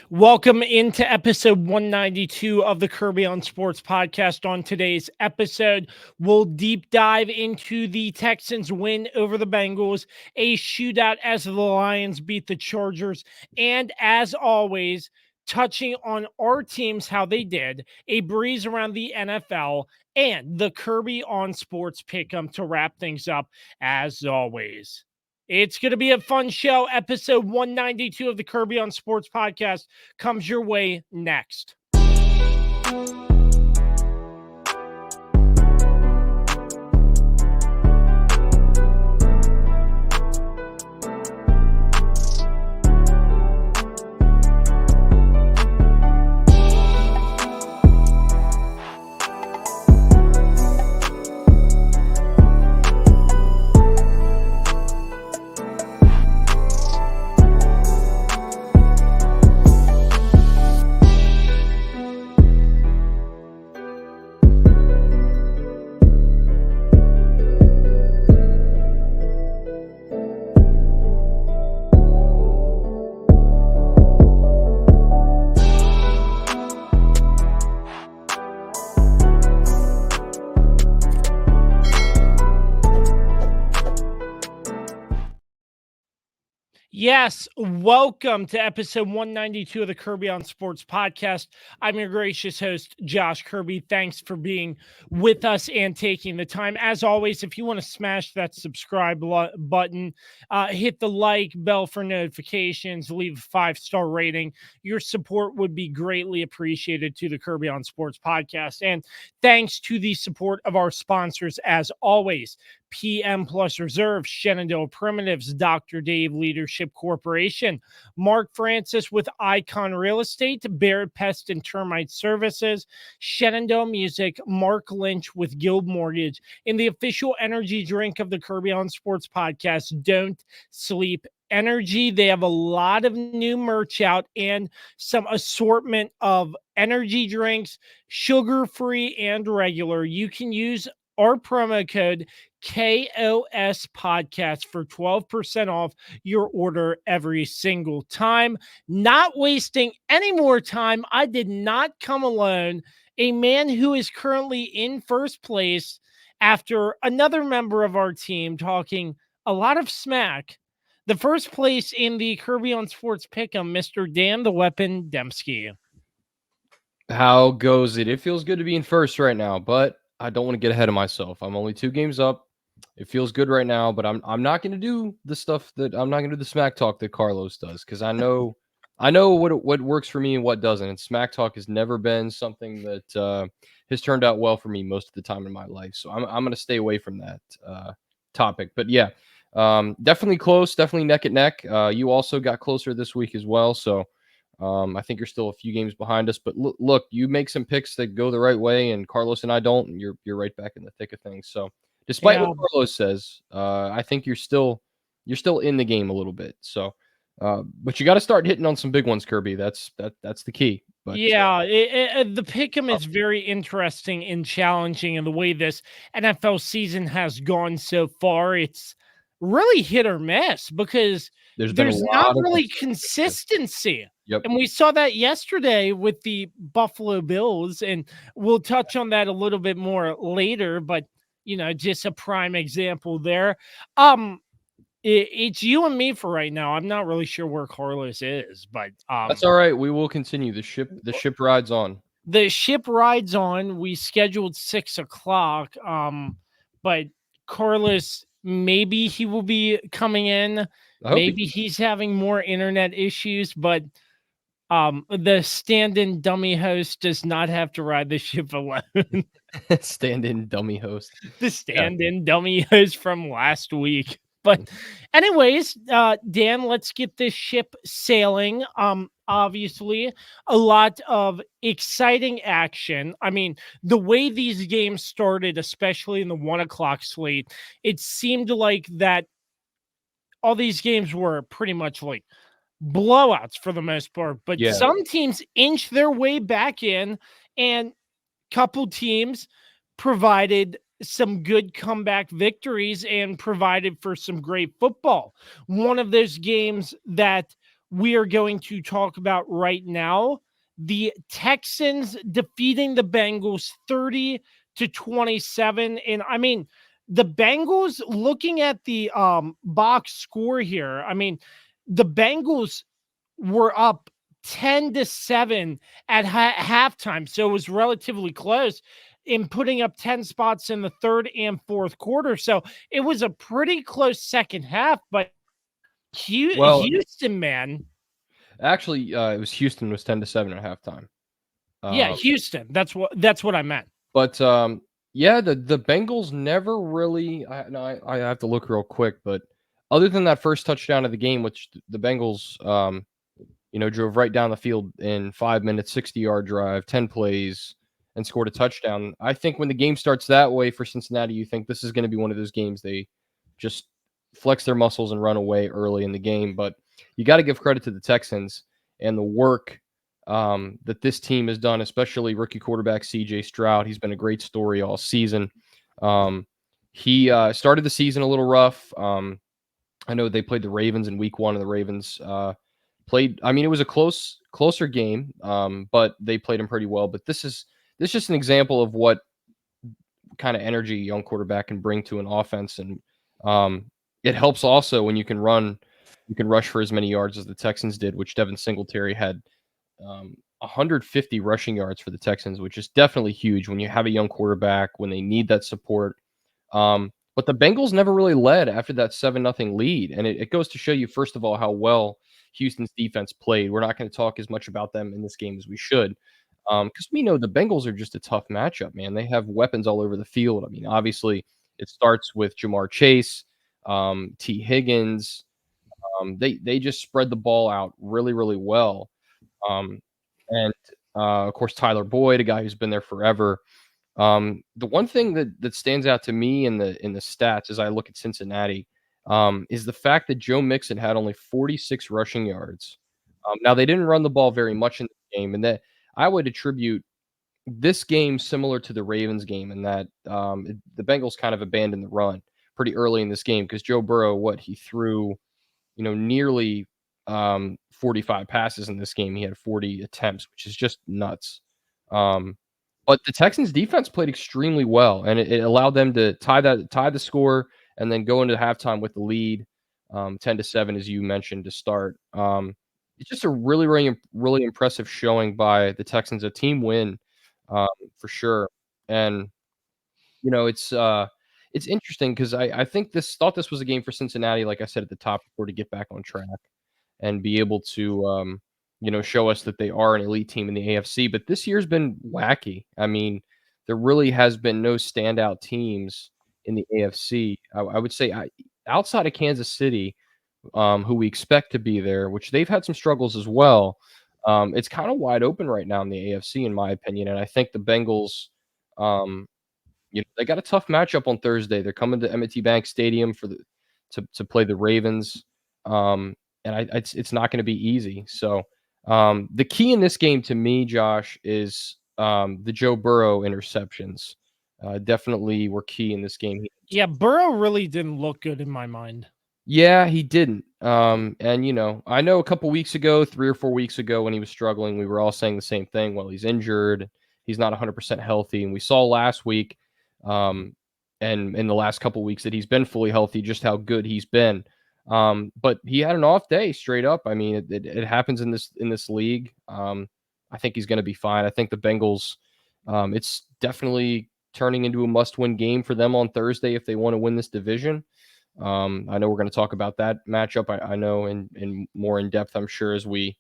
Welcome into episode 192 of the Kirby on Sports podcast. On today's episode, we'll deep dive into the Texans win over the Bengals, a shootout as the Lions beat the Chargers, and as always, touching on our teams, how they did, a breeze around the NFL, and the Kirby on Sports PickEm to wrap things up as always. It's going to be a fun show. Episode 192 of the Kirby on Sports podcast comes your way next. Yes, welcome to episode 192 of the Kirby on Sports podcast. I'm your gracious host, Josh Kirby. Thanks for being with us and taking the time. As always, if you want to smash that subscribe button, hit the like bell for notifications, leave a 5-star rating. Your support would be greatly appreciated to the Kirby on Sports podcast. And thanks to the support of our sponsors, as always. PM Plus Reserve, Shenandoah Primitives, Dr. Dave Leadership Corporation, Mark Francis with Icon Real Estate, Barrett, Pest, and Termite Services, Shenandoah Music, Mark Lynch with Guild Mortgage, and the official energy drink of the Kirby on Sports podcast, Don't Sleep Energy. They have a lot of new merch out and some assortment of energy drinks, sugar-free and regular. You can use our promo code KOS podcast for 12% off your order every single time. Not wasting any more time. I did not come alone. A man who is currently in first place after another member of our team talking a lot of smack. The first place in the Kirby on Sports Pick'em, Mr. Dan the Weapon Dembski. How goes it? It feels good to be in first right now, but I don't want to get ahead of myself. I'm only 2 games up. It feels good right now, but I'm not going to do the stuff that I'm not going to do the smack talk that Carlos does, because I know what works for me and what doesn't. And smack talk has never been something that has turned out well for me most of the time in my life. So I'm going to stay away from that topic. But yeah, definitely close, definitely neck and neck. You also got closer this week as well, so. I think you're still a few games behind us, but look, you make some picks that go the right way, and Carlos and I don't, and you're right back in the thick of things. So, despite what Carlos says, I think you're still in the game a little bit. So, but you got to start hitting on some big ones, Kirby. That's the key. But the pick'em is very interesting and challenging in the way this NFL season has gone so far. It's really hit or miss because there's not really consistency. Yep. And we saw that yesterday with the Buffalo Bills, and we'll touch on that a little bit more later, but just a prime example there. It's you and me for right now. I'm not really sure where Carlos is, but that's all right. We will continue. The ship rides on. The ship rides on. We scheduled 6:00. But Carlos, maybe he will be coming in. Maybe he's having more internet issues, but the stand-in dummy host does not have to ride the ship alone. Stand-in dummy host. The stand-in dummy host from last week. But anyways, Dan, let's get this ship sailing. Obviously, a lot of exciting action. I mean, the way these games started, especially in the 1:00 slate, it seemed like that all these games were pretty much like blowouts for the most part, but some teams inch their way back in, and couple teams provided some good comeback victories and provided for some great football. One of those games that we are going to talk about right now. The Texans defeating the Bengals 30-27. And I mean, the Bengals, looking at the box score here, I mean, the Bengals were up 10-7 at halftime. So it was relatively close in putting up 10 spots in the third and fourth quarter. So it was a pretty close second half, but Well, Houston, man. actually, it was Houston was 10-7 at halftime. Yeah, Houston. That's what I meant. But yeah, the Bengals never really. I have to look real quick, but other than that first touchdown of the game, which the Bengals drove right down the field in 5 minutes, 60-yard drive, 10 plays, and scored a touchdown. I think when the game starts that way for Cincinnati, you think this is going to be one of those games they just flex their muscles and run away early in the game. But you got to give credit to the Texans and the work that this team has done, especially rookie quarterback C.J. Stroud. He's been a great story all season. He started the season a little rough. I know they played the Ravens in week 1, and the Ravens played. I mean, it was a closer game, but they played him pretty well. But this is just an example of what kind of energy a young quarterback can bring to an offense, and it helps also when you can rush for as many yards as the Texans did, which Devin Singletary had 150 rushing yards for the Texans, which is definitely huge when you have a young quarterback, when they need that support. But the Bengals never really led after that 7-0 lead. And it goes to show you, first of all, how well Houston's defense played. We're not going to talk as much about them in this game as we should, because we know the Bengals are just a tough matchup, man. They have weapons all over the field. I mean, obviously, it starts with Jamar Chase, T. Higgins. They just spread the ball out really, really well. And of course, Tyler Boyd, a guy who's been there forever. The one thing that stands out to me in the stats as I look at Cincinnati is the fact that Joe Mixon had only 46 rushing yards. Now they didn't run the ball very much in the game, and that I would attribute this game similar to the Ravens game in that the Bengals kind of abandoned the run pretty early in this game because Joe Burrow, he threw nearly 45 passes in this game. He had 40 attempts, which is just nuts. But the Texans defense played extremely well, and it allowed them to tie the score and then go into halftime with the lead, 10-7, as you mentioned, to start. It's just a really, really, really impressive showing by the Texans, a team win, for sure. And it's interesting because I think thought this was a game for Cincinnati, like I said at the top before, to get back on track and be able to show us that they are an elite team in the AFC. But this year's been wacky. I mean, there really has been no standout teams in the AFC. I would say outside of Kansas City, who we expect to be there, which they've had some struggles as well. It's kind of wide open right now in the AFC, in my opinion. And I think the Bengals, they got a tough matchup on Thursday. They're coming to M&T Bank Stadium to play the Ravens. And it's not going to be easy. So the key in this game to me, Josh, is the Joe Burrow interceptions. Definitely were key in this game. Yeah, Burrow really didn't look good in my mind. Yeah, he didn't. And I know a couple weeks ago, 3 or 4 weeks ago, when he was struggling, we were all saying the same thing. Well, he's injured. He's not 100% healthy. And we saw last week, and in the last couple weeks, that he's been fully healthy, just how good he's been. But he had an off day, straight up. I mean, it happens in this league. I think he's going to be fine. I think the Bengals, it's definitely turning into a must-win game for them on Thursday if they want to win this division. I know we're going to talk about that matchup. I know in more in depth, I'm sure, as we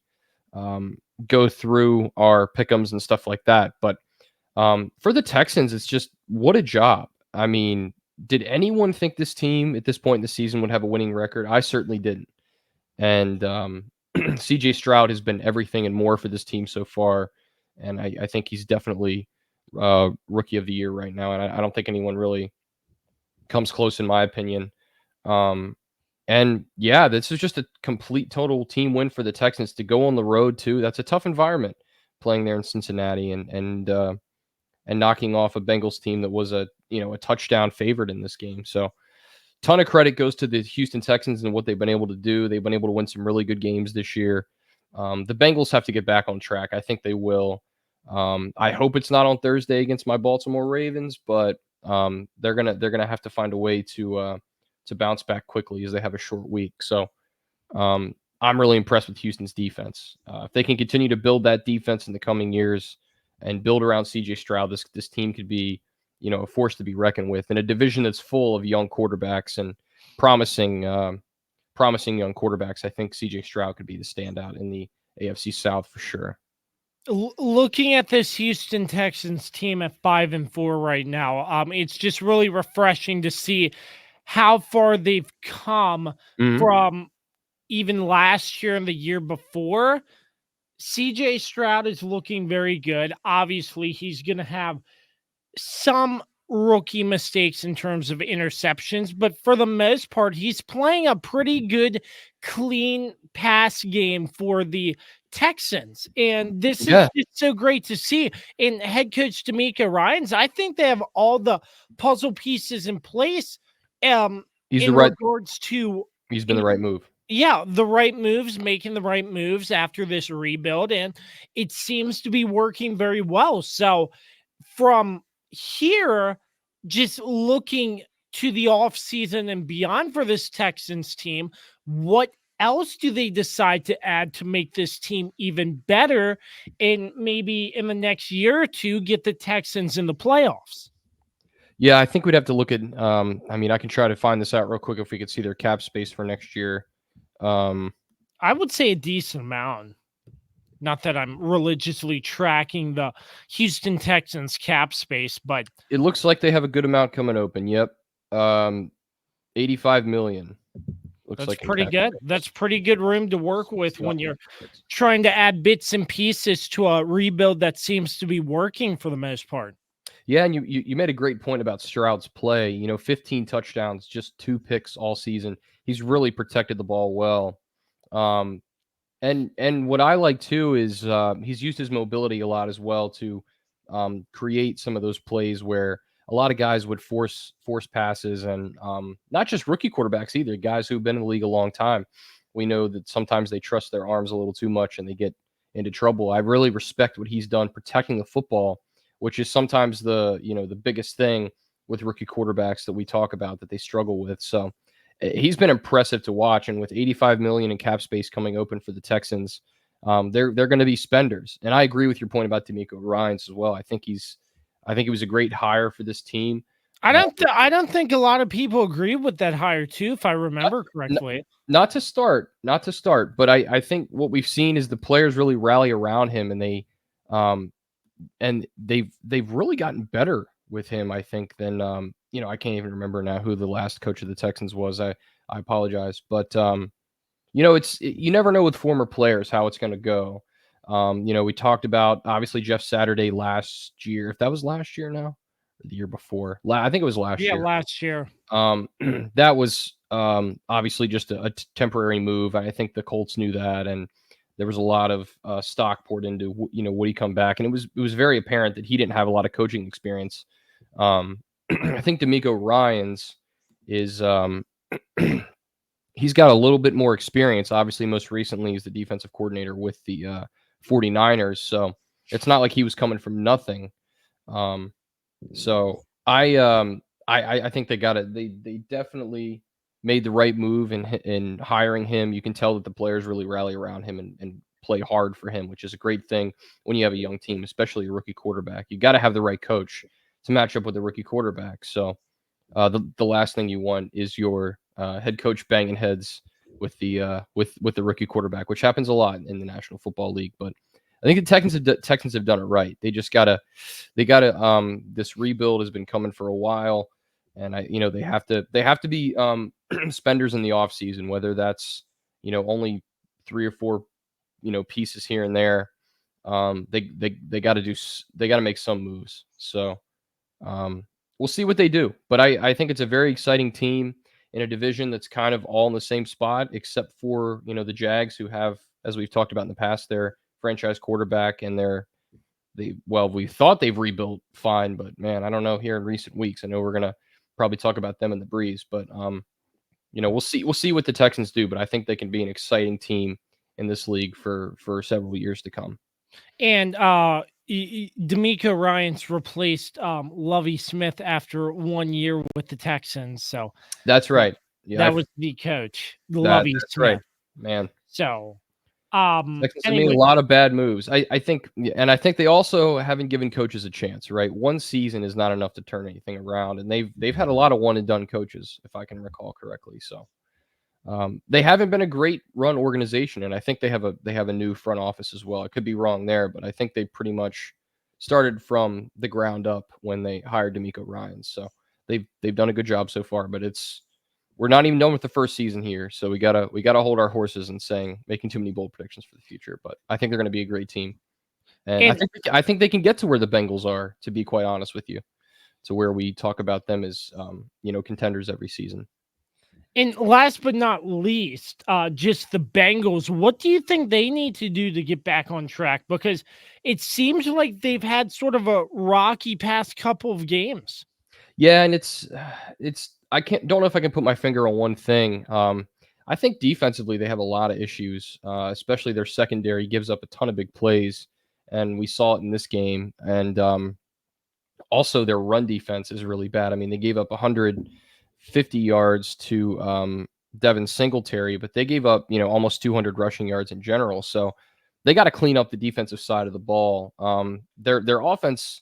go through our pick'ems and stuff like that. But for the Texans, it's just what a job. I mean, did anyone think this team at this point in the season would have a winning record? I certainly didn't. And C.J. Stroud has been everything and more for this team so far. And I think he's definitely rookie of the year right now. And I don't think anyone really comes close, in my opinion. And yeah, this is just a complete total team win for the Texans to go on the road too. That's a tough environment playing there in Cincinnati and knocking off a Bengals team that was a touchdown favorite in this game. So ton of credit goes to the Houston Texans and what they've been able to do. They've been able to win some really good games this year. The Bengals have to get back on track. I think they will. I hope it's not on Thursday against my Baltimore Ravens, but they're gonna have to find a way to bounce back quickly as they have a short week. So I'm really impressed with Houston's defense. If they can continue to build that defense in the coming years and build around C.J. Stroud, this team could be, a force to be reckoned with in a division that's full of young quarterbacks and promising young quarterbacks. I think C.J. Stroud could be the standout in the AFC South for sure. Looking at this Houston Texans team at 5-4 right now, it's just really refreshing to see how far they've come from even last year and the year before. CJ Stroud is looking very good. Obviously, he's going to have some rookie mistakes in terms of interceptions, but for the most part, he's playing a pretty good, clean pass game for the Texans. And this is just so great to see. And head coach DeMeco Ryans, I think they have all the puzzle pieces in place He's in regards to... He's been the right move. Yeah, the right moves, making the right moves after this rebuild, and it seems to be working very well. So from here, just looking to the offseason and beyond for this Texans team, what else do they decide to add to make this team even better and maybe in the next year or two get the Texans in the playoffs? Yeah, I think we'd have to look at, I can try to find this out real quick if we could see their cap space for next year. I would say a decent amount. Not that I'm religiously tracking the Houston Texans cap space, but it looks like they have a good amount coming open. Yep. $85 million. That's like pretty good. That's pretty good room to work with when you're trying to add bits and pieces to a rebuild that seems to be working for the most part. Yeah, and you made a great point about Stroud's play. 15 touchdowns, just 2 picks all season. He's really protected the ball well. And what I like too is he's used his mobility a lot as well to create some of those plays where a lot of guys would force passes, and not just rookie quarterbacks either, guys who've been in the league a long time. We know that sometimes they trust their arms a little too much and they get into trouble. I really respect what he's done protecting the football, which is sometimes the biggest thing with rookie quarterbacks that we talk about that they struggle with. So he's been impressive to watch, and with $85 million in cap space coming open for the Texans, they're going to be spenders. And I agree with your point about DeMeco Ryans as well. I think he was a great hire for this team. I don't think a lot of people agree with that hire too, if I remember correctly. Not to start, but I think what we've seen is the players really rally around him, and they've really gotten better with him, I think, than I can't even remember now who the last coach of the Texans was. I apologize, but you never know with former players how it's going to go. We talked about obviously Jeff Saturday last year. If that was last year now, or the year before, I think it was last year. Yeah, last year. That was obviously just a temporary move. I think the Colts knew that, and there was a lot of stock poured into would he come back, and it was very apparent that he didn't have a lot of coaching experience. I think DeMeco Ryans is he's got a little bit more experience. Obviously, most recently he's the defensive coordinator with the 49ers, so it's not like he was coming from nothing. So I think they got it. They definitely made the right move in hiring him. You can tell that the players really rally around him and play hard for him, which is a great thing when you have a young team, especially a rookie quarterback. You got to have the right coach to match up with the rookie quarterback. So the last thing you want is your head coach banging heads with the rookie quarterback, which happens a lot in the National Football League. But I think the Texans have done it right. They gotta this rebuild has been coming for a while, and they have to be spenders in the offseason, whether that's only 3 or 4 pieces here and there. They got to make some moves. So we'll see what they do. But I think it's a very exciting team in a division that's kind of all in the same spot, except for the Jags, who have, as we've talked about in the past, their franchise quarterback, and we thought they've rebuilt fine, but man, I don't know. Here in recent weeks, I know we're gonna probably talk about them in the breeze. But we'll see what the Texans do. But I think they can be an exciting team in this league for several years to come. And D'Amico Ryans replaced Lovie Smith after 1 year with the Texans. So that's right. Yeah, that was the coach, Lovie Smith. Right, man. So Texans have anyway, made a lot of bad moves. I think they also haven't given coaches a chance. Right, one season is not enough to turn anything around, and they've had a lot of one and done coaches, if I can recall correctly. So they haven't been a great run organization, and I think they have a new front office as well. I could be wrong there, but I think they pretty much started from the ground up when they hired D'Amico Ryans. So they've done a good job so far, but we're not even done with the first season here, so we gotta hold our horses and making too many bold predictions for the future. But I think they're going to be a great team, and I think they can get to where the Bengals are. To be quite honest with you, to where we talk about them as contenders every season. And last but not least, just the Bengals. What do you think they need to do to get back on track? Because it seems like they've had sort of a rocky past couple of games. Yeah, and it's I don't know if I can put my finger on one thing. I think defensively they have a lot of issues, especially their secondary gives up a ton of big plays, and we saw it in this game. And also their run defense is really bad. I mean, they gave up 150 yards to Devin Singletary, but they gave up almost 200 rushing yards in general. So they got to clean up the defensive side of the ball. Their offense,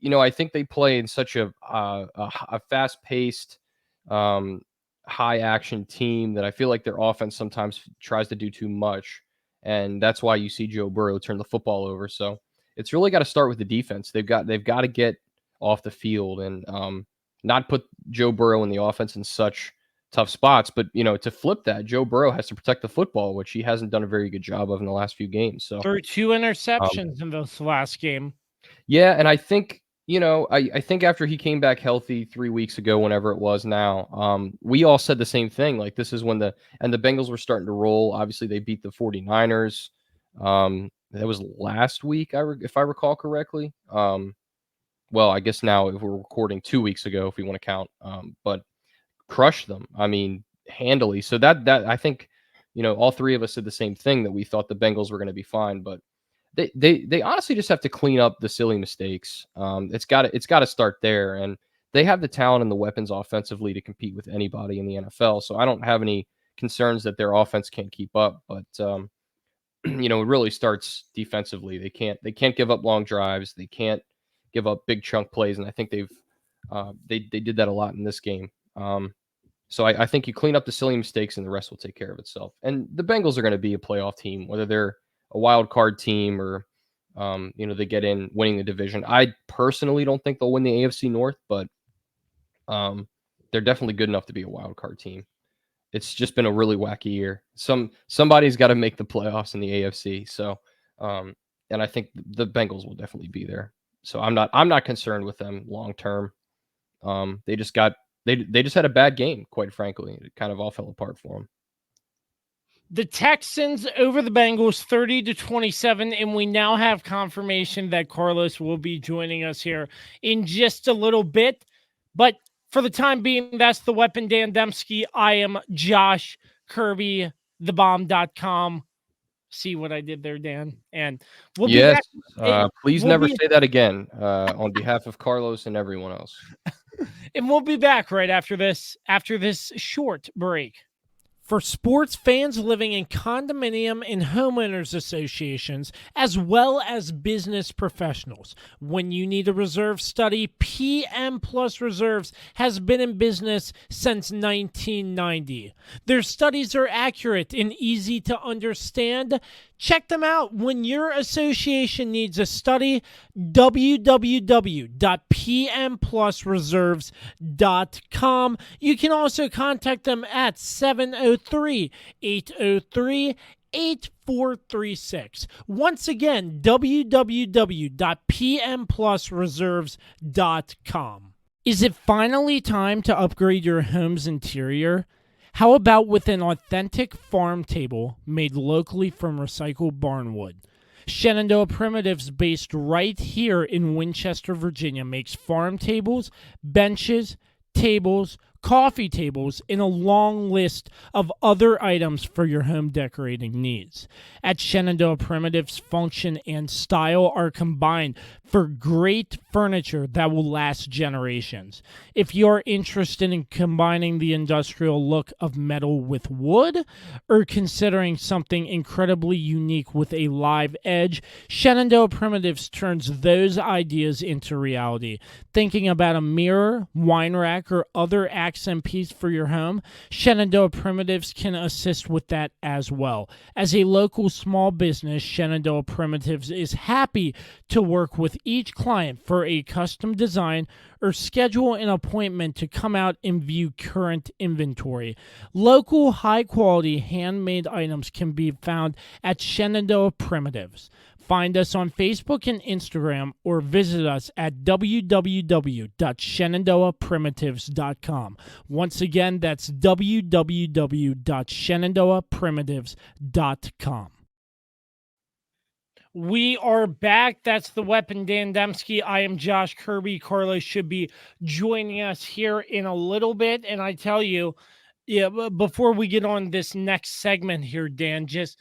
I think they play in such a fast-paced, high-action team that I feel like their offense sometimes tries to do too much, and that's why you see Joe Burrow turn the football over. So it's really got to start with the defense. They've got to get off the field and not put Joe Burrow and the offense in such tough spots. But to flip that, Joe Burrow has to protect the football, which he hasn't done a very good job of in the last few games. So threw 2 interceptions in this last game. Yeah, and I think I think after he came back healthy 3 weeks ago, whenever it was now, we all said the same thing. Like, this is when the Bengals were starting to roll. Obviously, they beat the 49ers. That was last week, if I recall correctly. Well, I guess now if we're recording 2 weeks ago, if we want to count, but crushed them. I mean, handily. So that I think, all three of us said the same thing, that we thought the Bengals were going to be fine, but they honestly just have to clean up the silly mistakes. It's got to start there, and they have the talent and the weapons offensively to compete with anybody in the NFL. So I don't have any concerns that their offense can't keep up. But it really starts defensively. They can't give up long drives. They can't give up big chunk plays, and I think they did that a lot in this game. So I think you clean up the silly mistakes, and the rest will take care of itself. And the Bengals are going to be a playoff team, whether they're a wild card team or they get in winning the division. I personally don't think they'll win the AFC North, but they're definitely good enough to be a wild card team. It's just been a really wacky year. Somebody's got to make the playoffs in the AFC. So and I think the Bengals will definitely be there. So I'm not concerned with them long term. They just had a bad game, quite frankly. It kind of all fell apart for them. The Texans over the Bengals 30-27, and we now have confirmation that Carlos will be joining us here in just a little bit. But for the time being, that's the Weapon Dan Dembski. I am Josh Kirby, thebomb.com. See what I did there, Dan? And we'll be back. Please never say that again on behalf of Carlos and everyone else. And we'll be back right after this short break. For sports fans living in condominium and homeowners associations, as well as business professionals, when you need a reserve study, PM Plus Reserves has been in business since 1990. Their studies are accurate and easy to understand. Check them out when your association needs a study. www.pmplusreserves.com. You can also contact them at 703-803-8436. Once again, www.pmplusreserves.com. Is it finally time to upgrade your home's interior? How about with an authentic farm table made locally from recycled barnwood? Shenandoah Primitives, based right here in Winchester, Virginia, makes farm tables, benches, tables, coffee tables, and a long list of other items for your home decorating needs. At Shenandoah Primitives, function and style are combined for great furniture that will last generations. If you're interested in combining the industrial look of metal with wood, or considering something incredibly unique with a live edge, Shenandoah Primitives turns those ideas into reality. Thinking about a mirror, wine rack, or other accent piece for your home, Shenandoah Primitives can assist with that as well. As a local small business, Shenandoah Primitives is happy to work with each client for a custom design or schedule an appointment to come out and view current inventory. Local, high-quality, handmade items can be found at Shenandoah Primitives. Find us on Facebook and Instagram or visit us at www.shenandoahprimitives.com. Once again, that's www.shenandoahprimitives.com. We are back. That's the Weapon Dan Dembski. I am Josh Kirby. Carlos should be joining us here in a little bit. And I tell you, before we get on this next segment here, Dan, just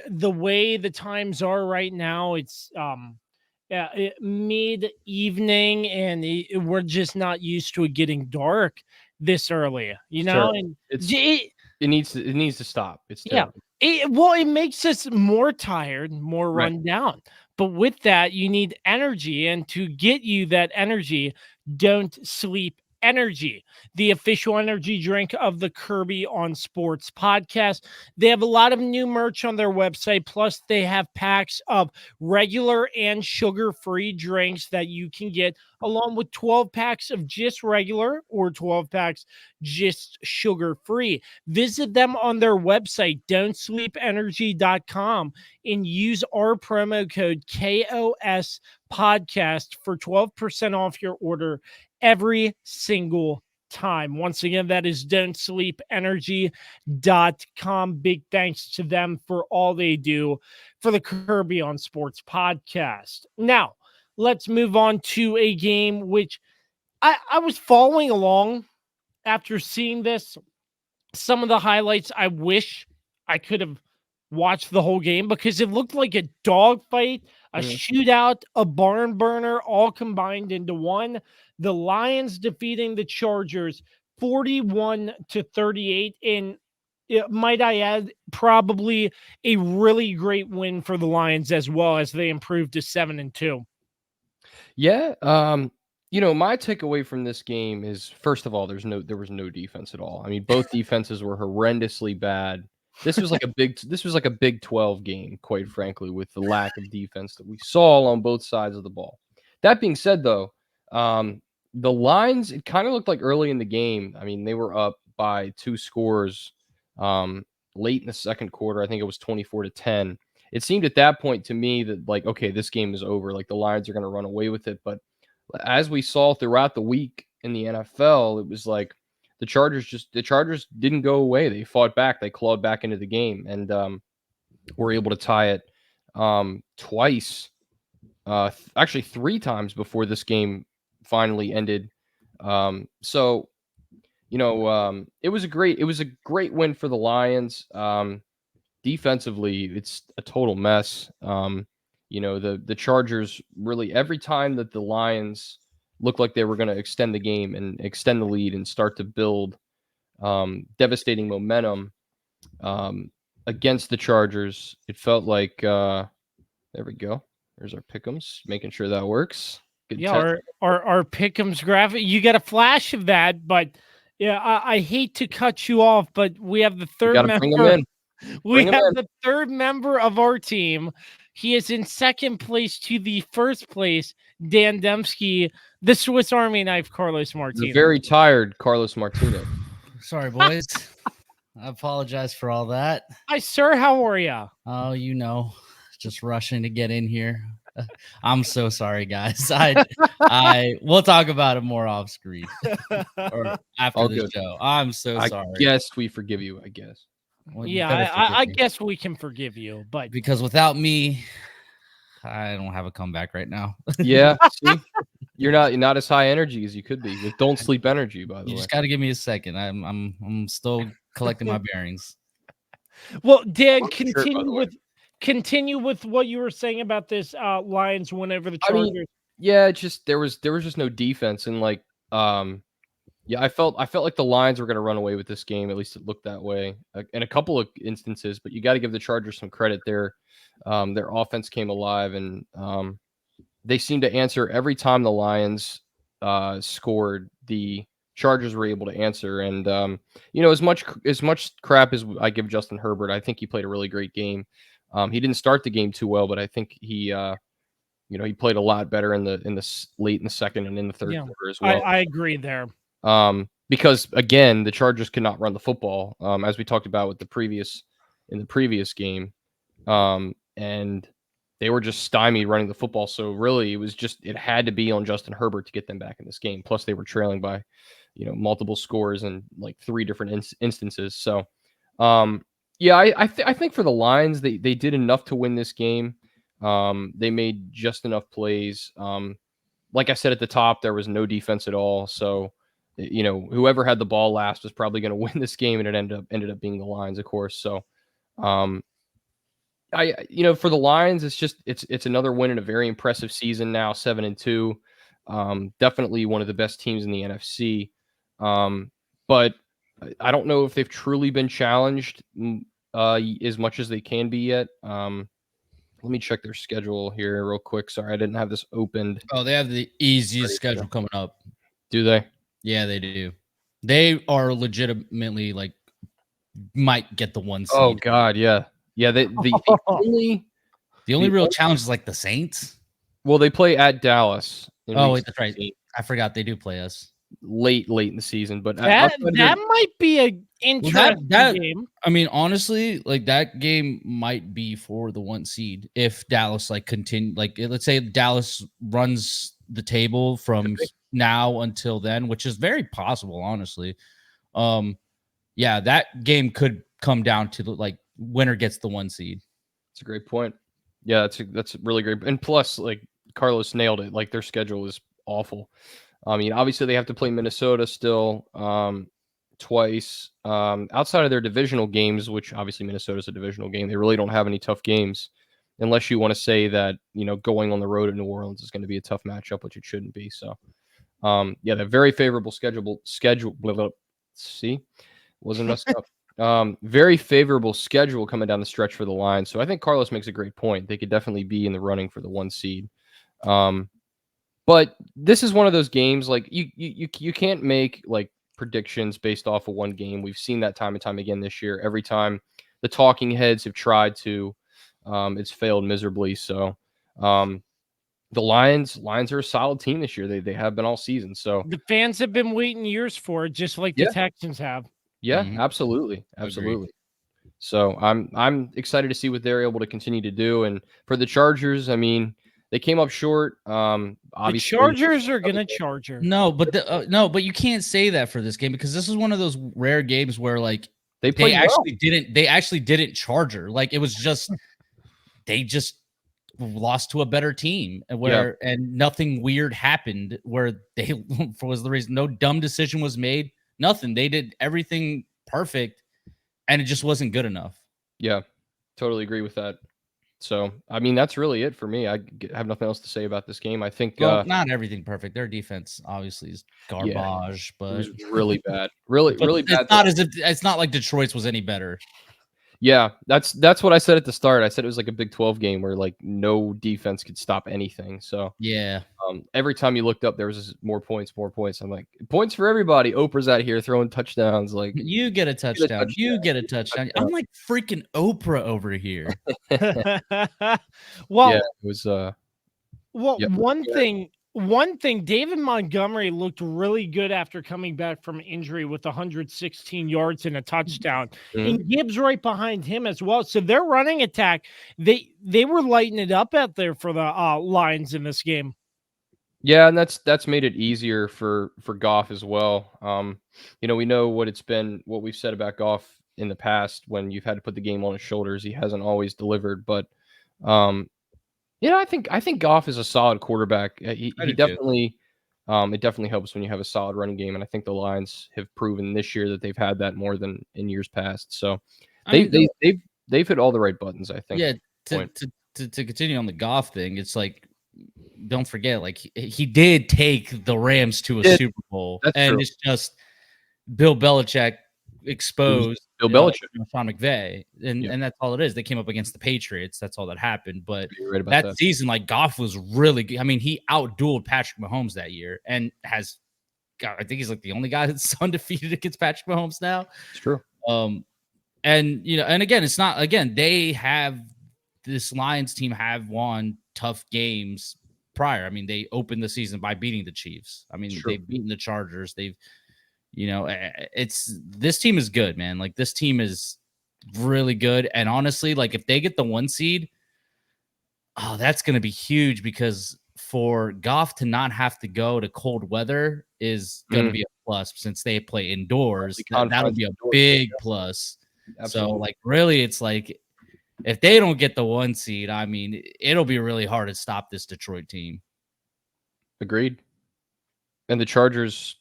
the way the times are right now, it's mid evening, and we're just not used to it getting dark this early, Sure. and it needs to stop. It's terrible. It makes us more tired, more Right. run down. But with that, you need energy. And to get you that energy, don't sleep energy, the official energy drink of the Kirby on Sports podcast. They have a lot of new merch on their website. Plus, they have packs of regular and sugar-free drinks that you can get, along with 12 packs of just regular or 12 packs just sugar-free. Visit them on their website, don'tsleepenergy.com, and use our promo code KOS podcast for 12% off your order every single time. Once again, that is don'tsleepenergy.com. Big thanks to them for all they do for the Kirby on Sports podcast. Now, let's move on to a game which I was following along after seeing this. Some of the highlights, I wish I could have watched the whole game because it looked like a dogfight, a shootout, a barn burner, all combined into one. The Lions defeating the Chargers 41-38. And might I add, probably a really great win for the Lions as well, as they improved to 7-2. Yeah. My takeaway from this game is, first of all, there was no defense at all. I mean, both defenses were horrendously bad. This was like a Big 12 game, quite frankly, with the lack of defense that we saw on both sides of the ball. That being said, though, the Lions, it kind of looked like early in the game. I mean, they were up by 2 scores late in the second quarter. I think it was 24-10. It seemed at that point to me that, like, okay, this game is over. Like, the Lions are going to run away with it. But as we saw throughout the week in the NFL, it was like the Chargers didn't go away. They fought back. They clawed back into the game and were able to tie it twice, actually 3 times before this game finally ended. It was a great win for the Lions. Defensively, it's a total mess. The Chargers really, every time that the Lions looked like they were going to extend the game and extend the lead and start to build devastating momentum against the Chargers, it felt like there we go. There's our pick'ems, making sure that works. Good our pick'ems graphic. You got a flash of that, but yeah, I hate to cut you off, but we have the third member. Bring him in. We have the third member of our team. He is in second place to the first place, Dan Dembski, the Swiss Army knife, Carlos Martinez. The very tired Carlos Martinez. Sorry, boys. I apologize for all that. Hi, sir. How are you? Oh, just rushing to get in here. I'm so sorry, guys. We'll talk about it more off screen or after the show. I'm so sorry. I guess we forgive you, I guess. Well, I guess we can forgive you, but because without me, I don't have a comeback right now. Yeah, see? You're not as high energy as you could be with don't sleep energy, by the way. You just got to give me a second. I'm still collecting my bearings. Well, Dan, Love the shirt, by the way. continue with what you were saying about this Lions whenever the Chargers. Yeah, just there was just no defense, and like yeah, I felt like the Lions were going to run away with this game. At least it looked that way in a couple of instances. But you got to give the Chargers some credit there. Their offense came alive, and they seemed to answer every time the Lions scored. The Chargers were able to answer, and as much crap as I give Justin Herbert, I think he played a really great game. He didn't start the game too well, but I think he he played a lot better in the late in the second and in the third quarter as well. I agree there. Because again, the Chargers could not run the football, as we talked about with the previous game, and they were just stymied running the football. So really, it had to be on Justin Herbert to get them back in this game. Plus, they were trailing by, multiple scores in like 3 different instances. So, yeah, I think for the Lions, they did enough to win this game. They made just enough plays. Like I said at the top, there was no defense at all. So, whoever had the ball last was probably going to win this game, and it ended up being the Lions, of course. So, for the Lions, it's another win in a very impressive season now, 7-2. Definitely one of the best teams in the NFC. But I don't know if they've truly been challenged as much as they can be yet. Let me check their schedule here real quick. Sorry, I didn't have this opened. Oh, they have the easiest schedule coming up. Do they? Yeah, they do. They are legitimately might get the 1 seed. Oh God, yeah. Yeah, the only real challenge is the Saints. Well, they play at Dallas. Oh, wait, that's right. I forgot they do play us late in the season, but that might be an interesting game. I mean, honestly, that game might be for the 1 seed if Dallas continue. Let's say Dallas runs the table from now until then, which is very possible, honestly. Yeah, that game could come down to winner gets the 1 seed. That's a great point. Yeah, that's really great. And plus, Carlos nailed it. Their schedule is awful. I mean, obviously they have to play Minnesota still twice. Outside of their divisional games, which obviously Minnesota's a divisional game, they really don't have any tough games, unless you want to say that going on the road at New Orleans is going to be a tough matchup, which it shouldn't be. So, yeah, the very favorable schedule. Blah, blah, see, wasn't messed up. Very favorable schedule coming down the stretch for the Lions. So I think Carlos makes a great point. They could definitely be in the running for the 1 seed. But this is one of those games you can't make predictions based off of one game. We've seen that time and time again this year. Every time the talking heads have tried to, it's failed miserably. So the Lions are a solid team this year. They have been all season. So the fans have been waiting years for it, just like the Texans have. Yeah, absolutely. So I'm excited to see what they're able to continue to do. And for the Chargers, I mean, they came up short. Obviously, the Chargers are going to charge her. No, but you can't say that for this game, because this is one of those rare games where they actually didn't charge her. It was just they just lost to a better team, and nothing weird happened where was the reason. No dumb decision was made. Nothing. They did everything perfect, and it just wasn't good enough. Yeah, totally agree with that. So, I mean, that's really it for me. I have nothing else to say about this game. I think not everything perfect. Their defense obviously is garbage, but it was really bad. Really bad. It's not like Detroit's was any better. Yeah, that's what I said at the start. I said it was like a Big 12 game where no defense could stop anything. So yeah, every time you looked up, there was just more points. I'm like, points for everybody. Oprah's out here throwing touchdowns. You get a touchdown. You get a touchdown. I'm like freaking Oprah over here. Well, yeah, it was. One thing, David Montgomery looked really good after coming back from injury with 116 yards and a touchdown. Mm-hmm. And Gibbs right behind him as well. So their running attack, they were lighting it up out there for the Lions in this game. Yeah, and that's made it easier for Goff as well. We know what we've said about Goff in the past when you've had to put the game on his shoulders. He hasn't always delivered, but I think Goff is a solid quarterback. He definitely It definitely helps when you have a solid running game, and I think the Lions have proven this year that they've had that more than in years past. So they've hit all the right buttons, I think. Yeah, to continue on the Goff thing, it's like, don't forget, like he did take the Rams to a Super Bowl, and true. It's just Bill Belichick exposed Bill Belichick, Sean McVay, and that's all it is. They came up against the Patriots. That's all that happened. But right that season, like Goff was really good. I mean, he outdueled Patrick Mahomes that year, and I think he's like the only guy that's undefeated against Patrick Mahomes now. It's true. And and again, it's not they have this Lions team have won tough games prior. I mean, they opened the season by beating the Chiefs. I mean, they've beaten the Chargers. They've this team is good, man. Like this team is really good. And honestly, like if they get the 1 seed, that's going to be huge, because for Goff to not have to go to cold weather is going to be a plus, since they play indoors. That'll be a big plus. Absolutely. So like really, it's like if they don't get the 1 seed, I mean, it'll be really hard to stop this Detroit team. Agreed. And the Chargers,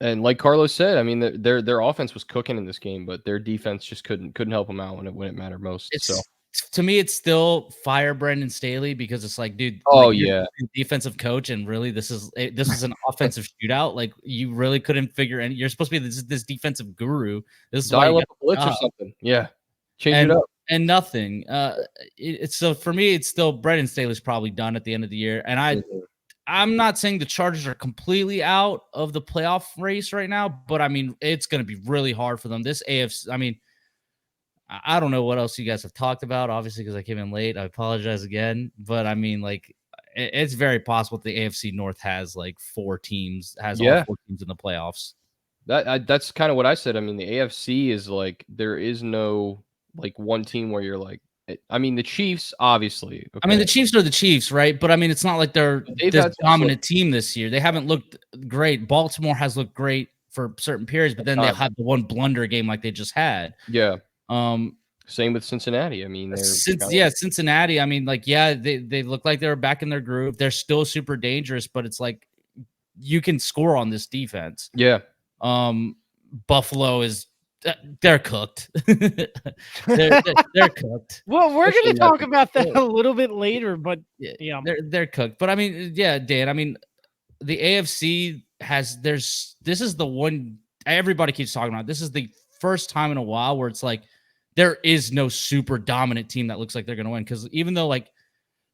and like Carlos said, I mean, their offense was cooking in this game, but their defense just couldn't help them out when it mattered most. To me, it's still fire Brandon Staley, because it's like, dude, defensive coach, and really this is an offensive shootout. Like you really couldn't figure any. You're supposed to be this defensive guru. This is dial up a blitz or something. Yeah, change it up. And nothing. So for me, it's still Brandon Staley's probably done at the end of the year, and I'm not saying the Chargers are completely out of the playoff race right now, but I mean, it's going to be really hard for them. This AFC, I mean, I don't know what else you guys have talked about, obviously, because I came in late. I apologize again, but I mean, like, it's very possible that the AFC North has like 4 teams, all 4 teams in the playoffs. That's kind of what I said. I mean, the AFC is like, there is no like one team where you're like, I mean, the Chiefs, obviously. Okay. I mean, the Chiefs are the Chiefs, right? But I mean, it's not like they're this dominant team this year. They haven't looked great. Baltimore has looked great for certain periods, but then they'll have the one blunder game like they just had. Yeah. Same with Cincinnati. I mean, Cincinnati. I mean, like, they look like they're back in their groove. They're still super dangerous, but it's like you can score on this defense. Yeah. Buffalo is. They're cooked. they're cooked. Well, we're going to talk about that a little bit later, but yeah, they're cooked. But I mean, yeah, Dan. I mean, the AFC this is the one everybody keeps talking about. This is the first time in a while where it's like there is no super dominant team that looks like they're going to win. Because even though, like,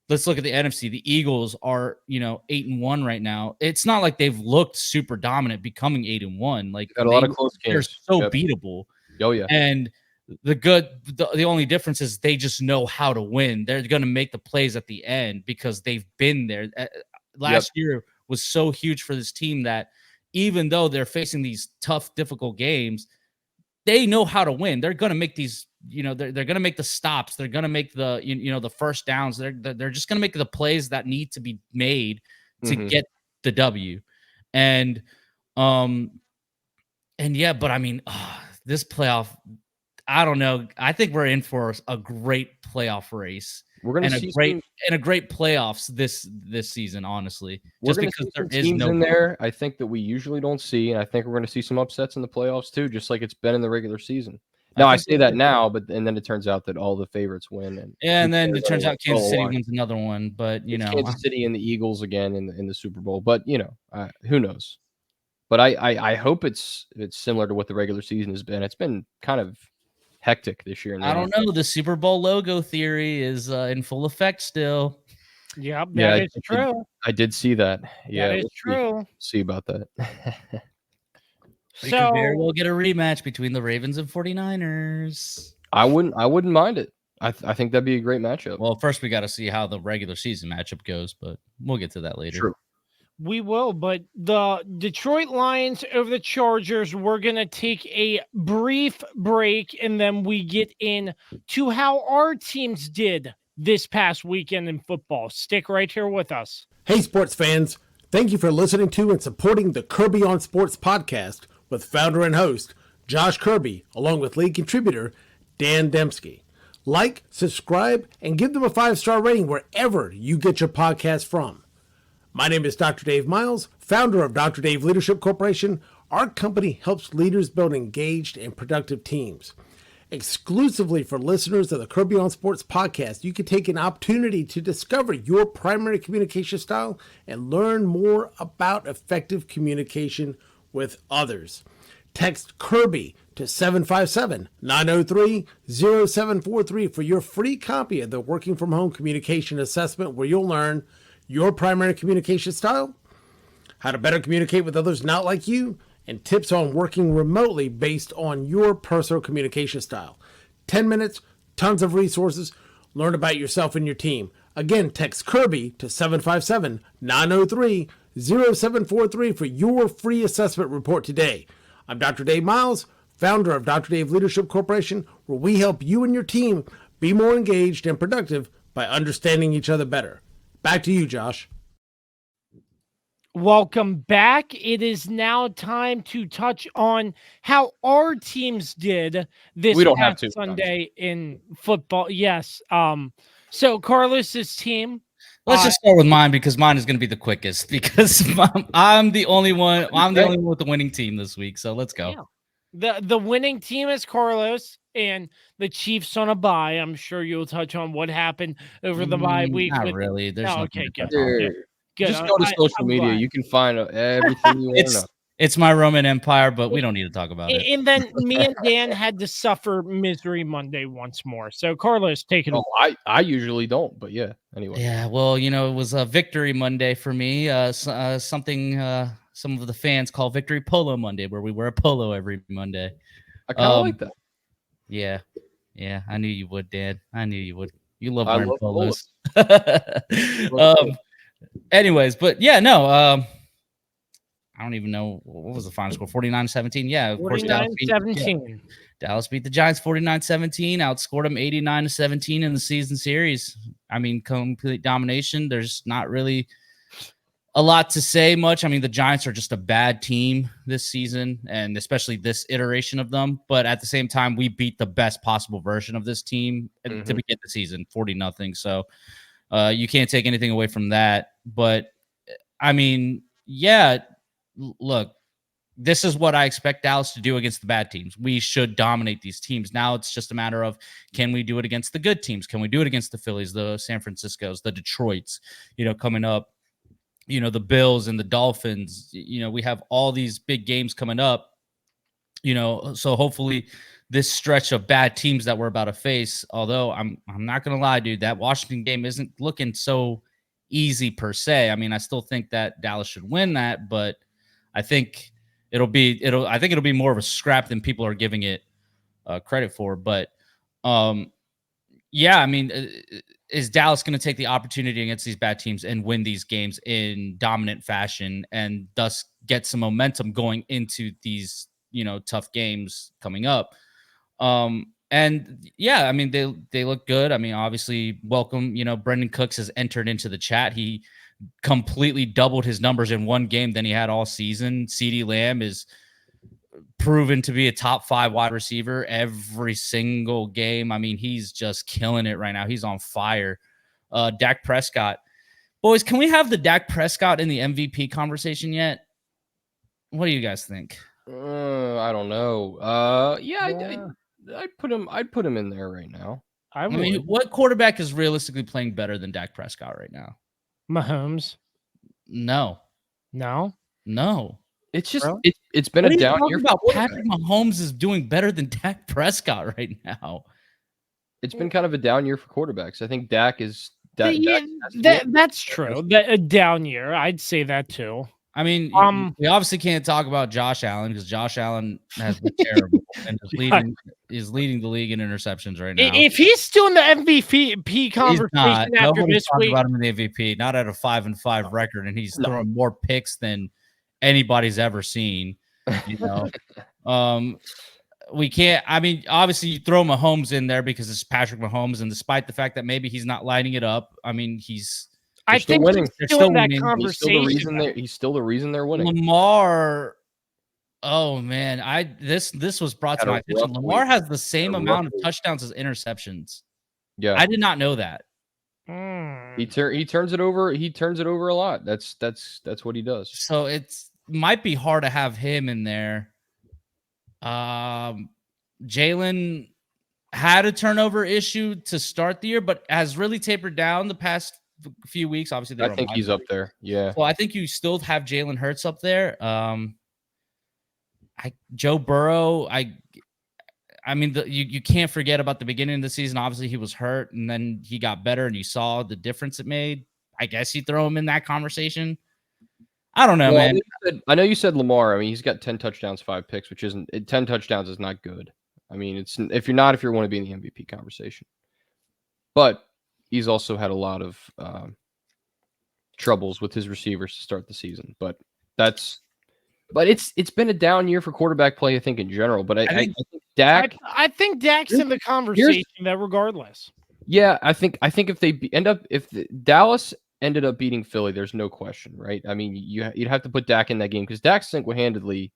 let's look at the NFC. The Eagles are 8-1 right now. It's not like they've looked super dominant, becoming 8-1. Like, got a lot of close games. They're so beatable. Oh yeah. And the only difference is they just know how to win. They're going to make the plays at the end because they've been there. Last year was so huge for this team that even though they're facing these tough, difficult games, they know how to win. They're going to make these. They're going to make the stops. They're going to make the the first downs. They're just going to make the plays that need to be made to get the W. And yeah, but I mean, this playoff, I don't know. I think we're in for a great playoff race. We're going to see a great playoffs this season. Honestly, we're just because there is teams in there, I think that we usually don't see, and I think we're going to see some upsets in the playoffs too, just like it's been in the regular season. Now I say that now, and then it turns out that all the favorites win, and then it turns out Kansas City wins another one. But Kansas City and the Eagles again in the Super Bowl. But who knows? But I hope it's similar to what the regular season has been. It's been kind of hectic this year. I don't know. The Super Bowl logo theory is in full effect still. Yep, that is true. I did see that. Yeah, that is true. See about that. We could very well get a rematch between the Ravens and 49ers. I wouldn't mind it. I think that'd be a great matchup. Well, first we got to see how the regular season matchup goes, but we'll get to that later. True. We will, but the Detroit Lions over the Chargers, we're going to take a brief break, and then we get in to how our teams did this past weekend in football. Stick right here with us. Hey, sports fans. Thank you for listening to and supporting the Kirby on Sports podcast with founder and host Josh Kirby, along with lead contributor Dan Dembski. Like, subscribe, and give them a 5-star rating wherever you get your podcast from. My name is Dr. Dave Miles, founder of Dr. Dave Leadership Corporation. Our company helps leaders build engaged and productive teams. Exclusively for listeners of the Kirby on Sports podcast, you can take an opportunity to discover your primary communication style and learn more about effective communication with others. Text Kirby to 757-903-0743 for your free copy of the Working From Home Communication Assessment, where you'll learn your primary communication style, how to better communicate with others not like you, and tips on working remotely based on your personal communication style. 10 minutes, tons of resources. Learn about yourself and your team. Again, text Kirby to 757-903-0743 for your free assessment report today. I'm Dr. Dave Miles, founder of Dr. Dave Leadership Corporation, where we help you and your team be more engaged and productive by understanding each other better. Back to you, Josh. Welcome back. It is now time to touch on how our teams did this past Sunday in football. Yes. So Carlos's team. Let's just start with mine because mine is going to be the quickest because I'm the only one. I'm the only one with the winning team this week. So let's go. Yeah. The winning team is Carlos and the Chiefs on a bye. I'm sure you'll touch on what happened over the bye week. Not really. There's okay, good. Good. Just go to social media. Glad. You can find everything you want to know. It's my Roman Empire, but we don't need to talk about it. And then me and Dan had to suffer misery Monday once more. So Carlos, take it away. I usually don't, but yeah. Anyway. Yeah, well, it was a victory Monday for me. Something some of the fans call Victory Polo Monday, where we wear a polo every Monday. I kind of like that. Yeah, I knew you would, Dan. I knew you would. You love wearing polos. Anyways, but yeah, no. I don't even know what was the final score. 49-17. Yeah, of course. 49-17. Dallas beat the Giants 49-17. Outscored them 89-17 in the season series. I mean, complete domination. There's not really a lot to say much. I mean, the Giants are just a bad team this season, and especially this iteration of them. But at the same time, we beat the best possible version of this team to begin the season, 40-0. So you can't take anything away from that. But I mean, yeah, look, this is what I expect Dallas to do against the bad teams. We should dominate these teams. Now it's just a matter of, can we do it against the good teams? Can we do it against the Phillies, the San Franciscos, the Detroits, coming up, the Bills and the Dolphins? We have all these big games coming up, so hopefully this stretch of bad teams that we're about to face, although I'm not going to lie, dude, that Washington game isn't looking so easy per se. I mean, I still think that Dallas should win that, but I think it'll be more of a scrap than people are giving it credit for. But yeah, I mean, is Dallas going to take the opportunity against these bad teams and win these games in dominant fashion and thus get some momentum going into these, tough games coming up? And yeah, I mean, they look good. I mean, obviously, welcome. Brendan Cooks has entered into the chat. He completely doubled his numbers in one game than he had all season. CeeDee Lamb is proven to be a top 5 wide receiver every single game. I mean, he's just killing it right now. He's on fire. Dak Prescott. Boys, can we have the Dak Prescott in the MVP conversation yet? What do you guys think? I don't know. I'd put him in there right now. I mean, what quarterback is realistically playing better than Dak Prescott right now? Mahomes. No. It's just it's been a down year. Patrick Mahomes is doing better than Dak Prescott right now. It's been kind of a down year for quarterbacks. I think Dak is. That's true. A down year. I'd say that too. I mean, we obviously can't talk about Josh Allen because Josh Allen has been terrible and is leading the league in interceptions right now. If he's still in the MVP conversation after this week, about him in the MVP, not at a 5-5 record, and he's throwing more picks than anybody's ever seen. We can't. I mean, obviously, you throw Mahomes in there because it's Patrick Mahomes, and despite the fact that maybe he's not lighting it up, I mean, I think winning. He's still in that winning. Conversation. He's still the reason they're winning. Lamar. Oh man, this was brought to my attention. Lamar has the same amount of touchdowns as interceptions. Yeah, I did not know that. Yeah, He turns it over. He turns it over a lot. That's what he does. So might be hard to have him in there. Jalen had a turnover issue to start the year, but has really tapered down the past few weeks. Obviously, I think he's up there. Yeah. Well, I think you still have Jalen Hurts up there. Joe Burrow. I mean, you can't forget about the beginning of the season. Obviously, he was hurt, and then he got better, and you saw the difference it made. I guess you throw him in that conversation. I don't know, man. I know you said Lamar. I mean, he's got 10 touchdowns, 5 picks, which isn't 10 touchdowns is not good. I mean, it's if you want to be in the MVP conversation, but he's also had a lot of troubles with his receivers to start the season. But it's been a down year for quarterback play, I think, in general. But I think Dak. I think Dak's in the conversation that regardless. Yeah, I think if they Dallas ended up beating Philly, there's no question, right? I mean, you'd have to put Dak in that game because Dak single-handedly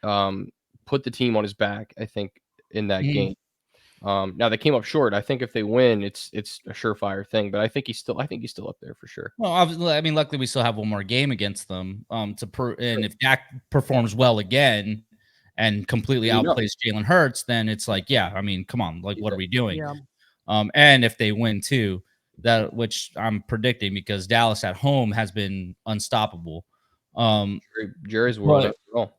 put the team on his back, I think, in that game. Now they came up short. I think if they win, it's a surefire thing. But I think he's still up there for sure. Well, I mean, luckily we still have one more game against them to prove. And if Dak performs well again and completely outplays Jalen Hurts, then it's like, yeah, I mean, come on, like, what are we doing? Yeah. And if they win too, which I'm predicting because Dallas at home has been unstoppable. Jerry's world after all.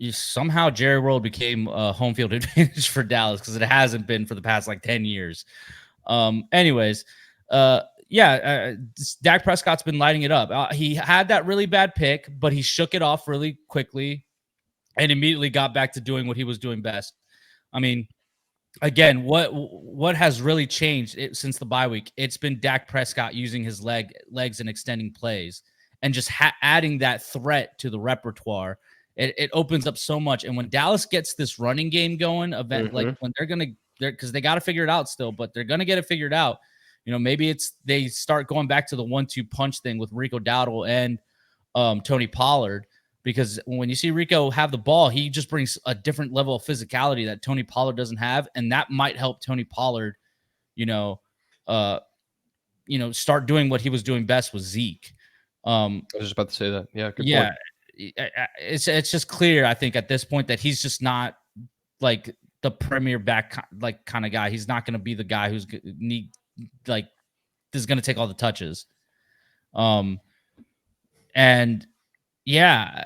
Somehow Jerry World became a home field advantage for Dallas because it hasn't been for the past like 10 years. Anyways, Dak Prescott's been lighting it up. He had that really bad pick, but he shook it off really quickly and immediately got back to doing what he was doing best. I mean, again, what has really changed since the bye week? It's been Dak Prescott using his legs and extending plays and just adding that threat to the repertoire. It opens up so much. And when Dallas gets this running game going, like when because they got to figure it out still, but they're going to get it figured out. You know, maybe they start going back to the 1-2 punch thing with Rico Dowdle and Tony Pollard, because when you see Rico have the ball, he just brings a different level of physicality that Tony Pollard doesn't have. And that might help Tony Pollard, start doing what he was doing best with Zeke. I was just about to say that. Yeah. Good yeah. point. It's just clear, I think, at this point that he's just not like the premier back like kind of guy. He's not going to be the guy who's is going to take all the touches. And yeah,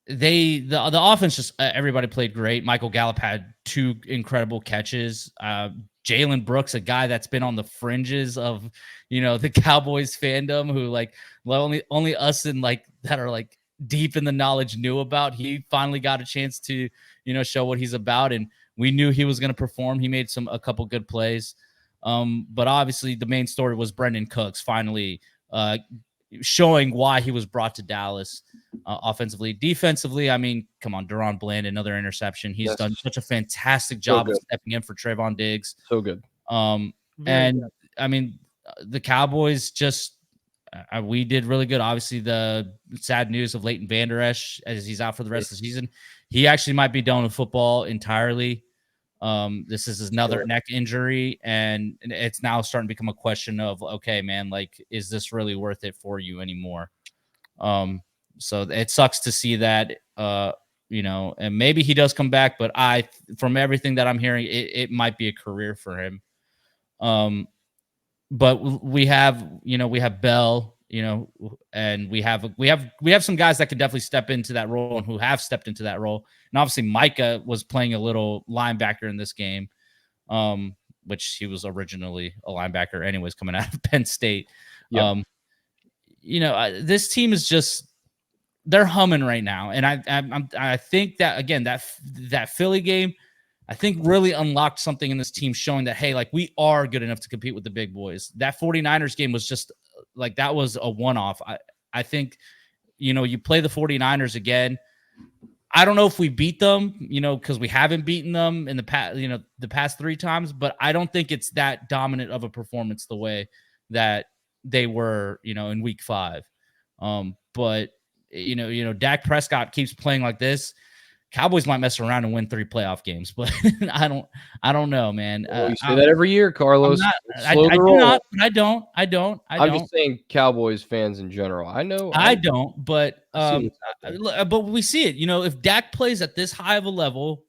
the offense just everybody played great. Michael Gallup had 2 incredible catches. Jalen Brooks, a guy that's been on the fringes of the Cowboys fandom, who like only us and like that are like deep in the knowledge knew about. He finally got a chance to show what he's about, and we knew he was going to perform. He made a couple good plays, but obviously the main story was Brendan Cooks finally showing why he was brought to Dallas. Offensively, defensively, I mean, come on, Deron Bland, another interception. He's done such a fantastic job of stepping in for Trayvon Diggs. So good. I mean, the Cowboys just we did really good. Obviously, the sad news of Leighton Vander Esch as he's out for the rest of the season. He actually might be done with football entirely. This is another neck injury, and it's now starting to become a question of, okay, man, like, is this really worth it for you anymore? So it sucks to see that, and maybe he does come back, but from everything that I'm hearing, it might be a career for him. But we have Bell, and we have some guys that can definitely step into that role and who have stepped into that role. And obviously Micah was playing a little linebacker in this game, which he was originally a linebacker anyways, coming out of Penn State. Yep. This team is just, they're humming right now. And I think that, again, that Philly game, I think really unlocked something in this team, showing that, hey, like, we are good enough to compete with the big boys. That 49ers game was just like, that was a one-off. I think, you play the 49ers again. I don't know if we beat them, because we haven't beaten them in the past, the past 3 times, but I don't think it's that dominant of a performance the way that they were, in week 5. But Dak Prescott keeps playing like this. Cowboys might mess around and win 3 playoff games, but I don't know, man. Well, you say that every year, Carlos. I do not. I don't. I'm just saying Cowboys fans in general. I know. I don't, but we see it. If Dak plays at this high of a level,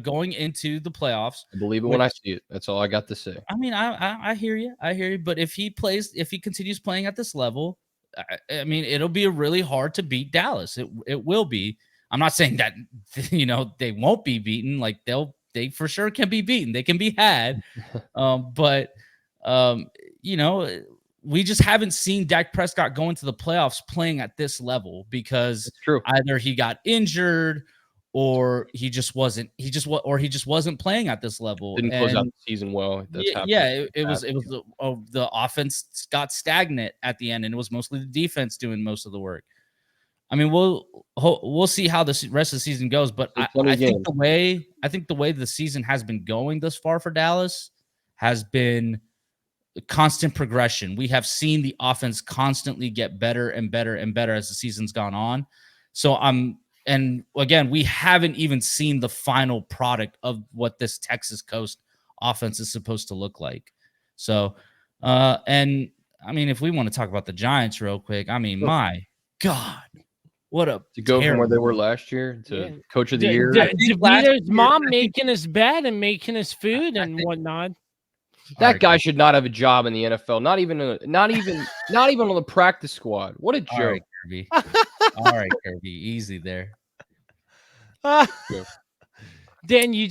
going into the playoffs, I believe it when I see it. That's all I got to say. I mean, I hear you. But if he continues playing at this level, I mean, it'll be really hard to beat Dallas. It will be. I'm not saying that they won't be beaten. Like they for sure can be beaten. They can be had. But we just haven't seen Dak Prescott go into the playoffs playing at this level because either he got injured or he just wasn't playing at this level. Didn't close out the season well. It was the offense got stagnant at the end, and it was mostly the defense doing most of the work. I mean, we'll see how the rest of the season goes, but I think the way the season has been going thus far for Dallas has been constant progression. We have seen the offense constantly get better and better and better as the season's gone on. So and again, we haven't even seen the final product of what this Texas Coast offense is supposed to look like. So, and I mean, if we want to talk about the Giants real quick, I mean, my God. What to go from where they were last year to coach of the year. DeVito's mom making his bed and making his food and whatnot. That guy should not have a job in the NFL. Not even on the practice squad. What a joke. All right, Kirby. All right, Kirby. Easy there. Dan, you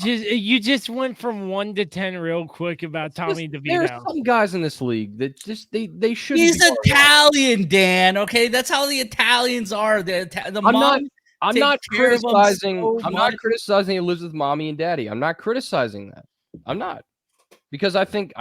just went from 1 to 10 real quick about Tommy DeVito. There's some guys in this league that just they should. He's Italian, Dan. Okay, that's how the Italians are. I'm not criticizing. I'm not criticizing he lives with mommy and daddy. I'm not criticizing that. I'm not, because I think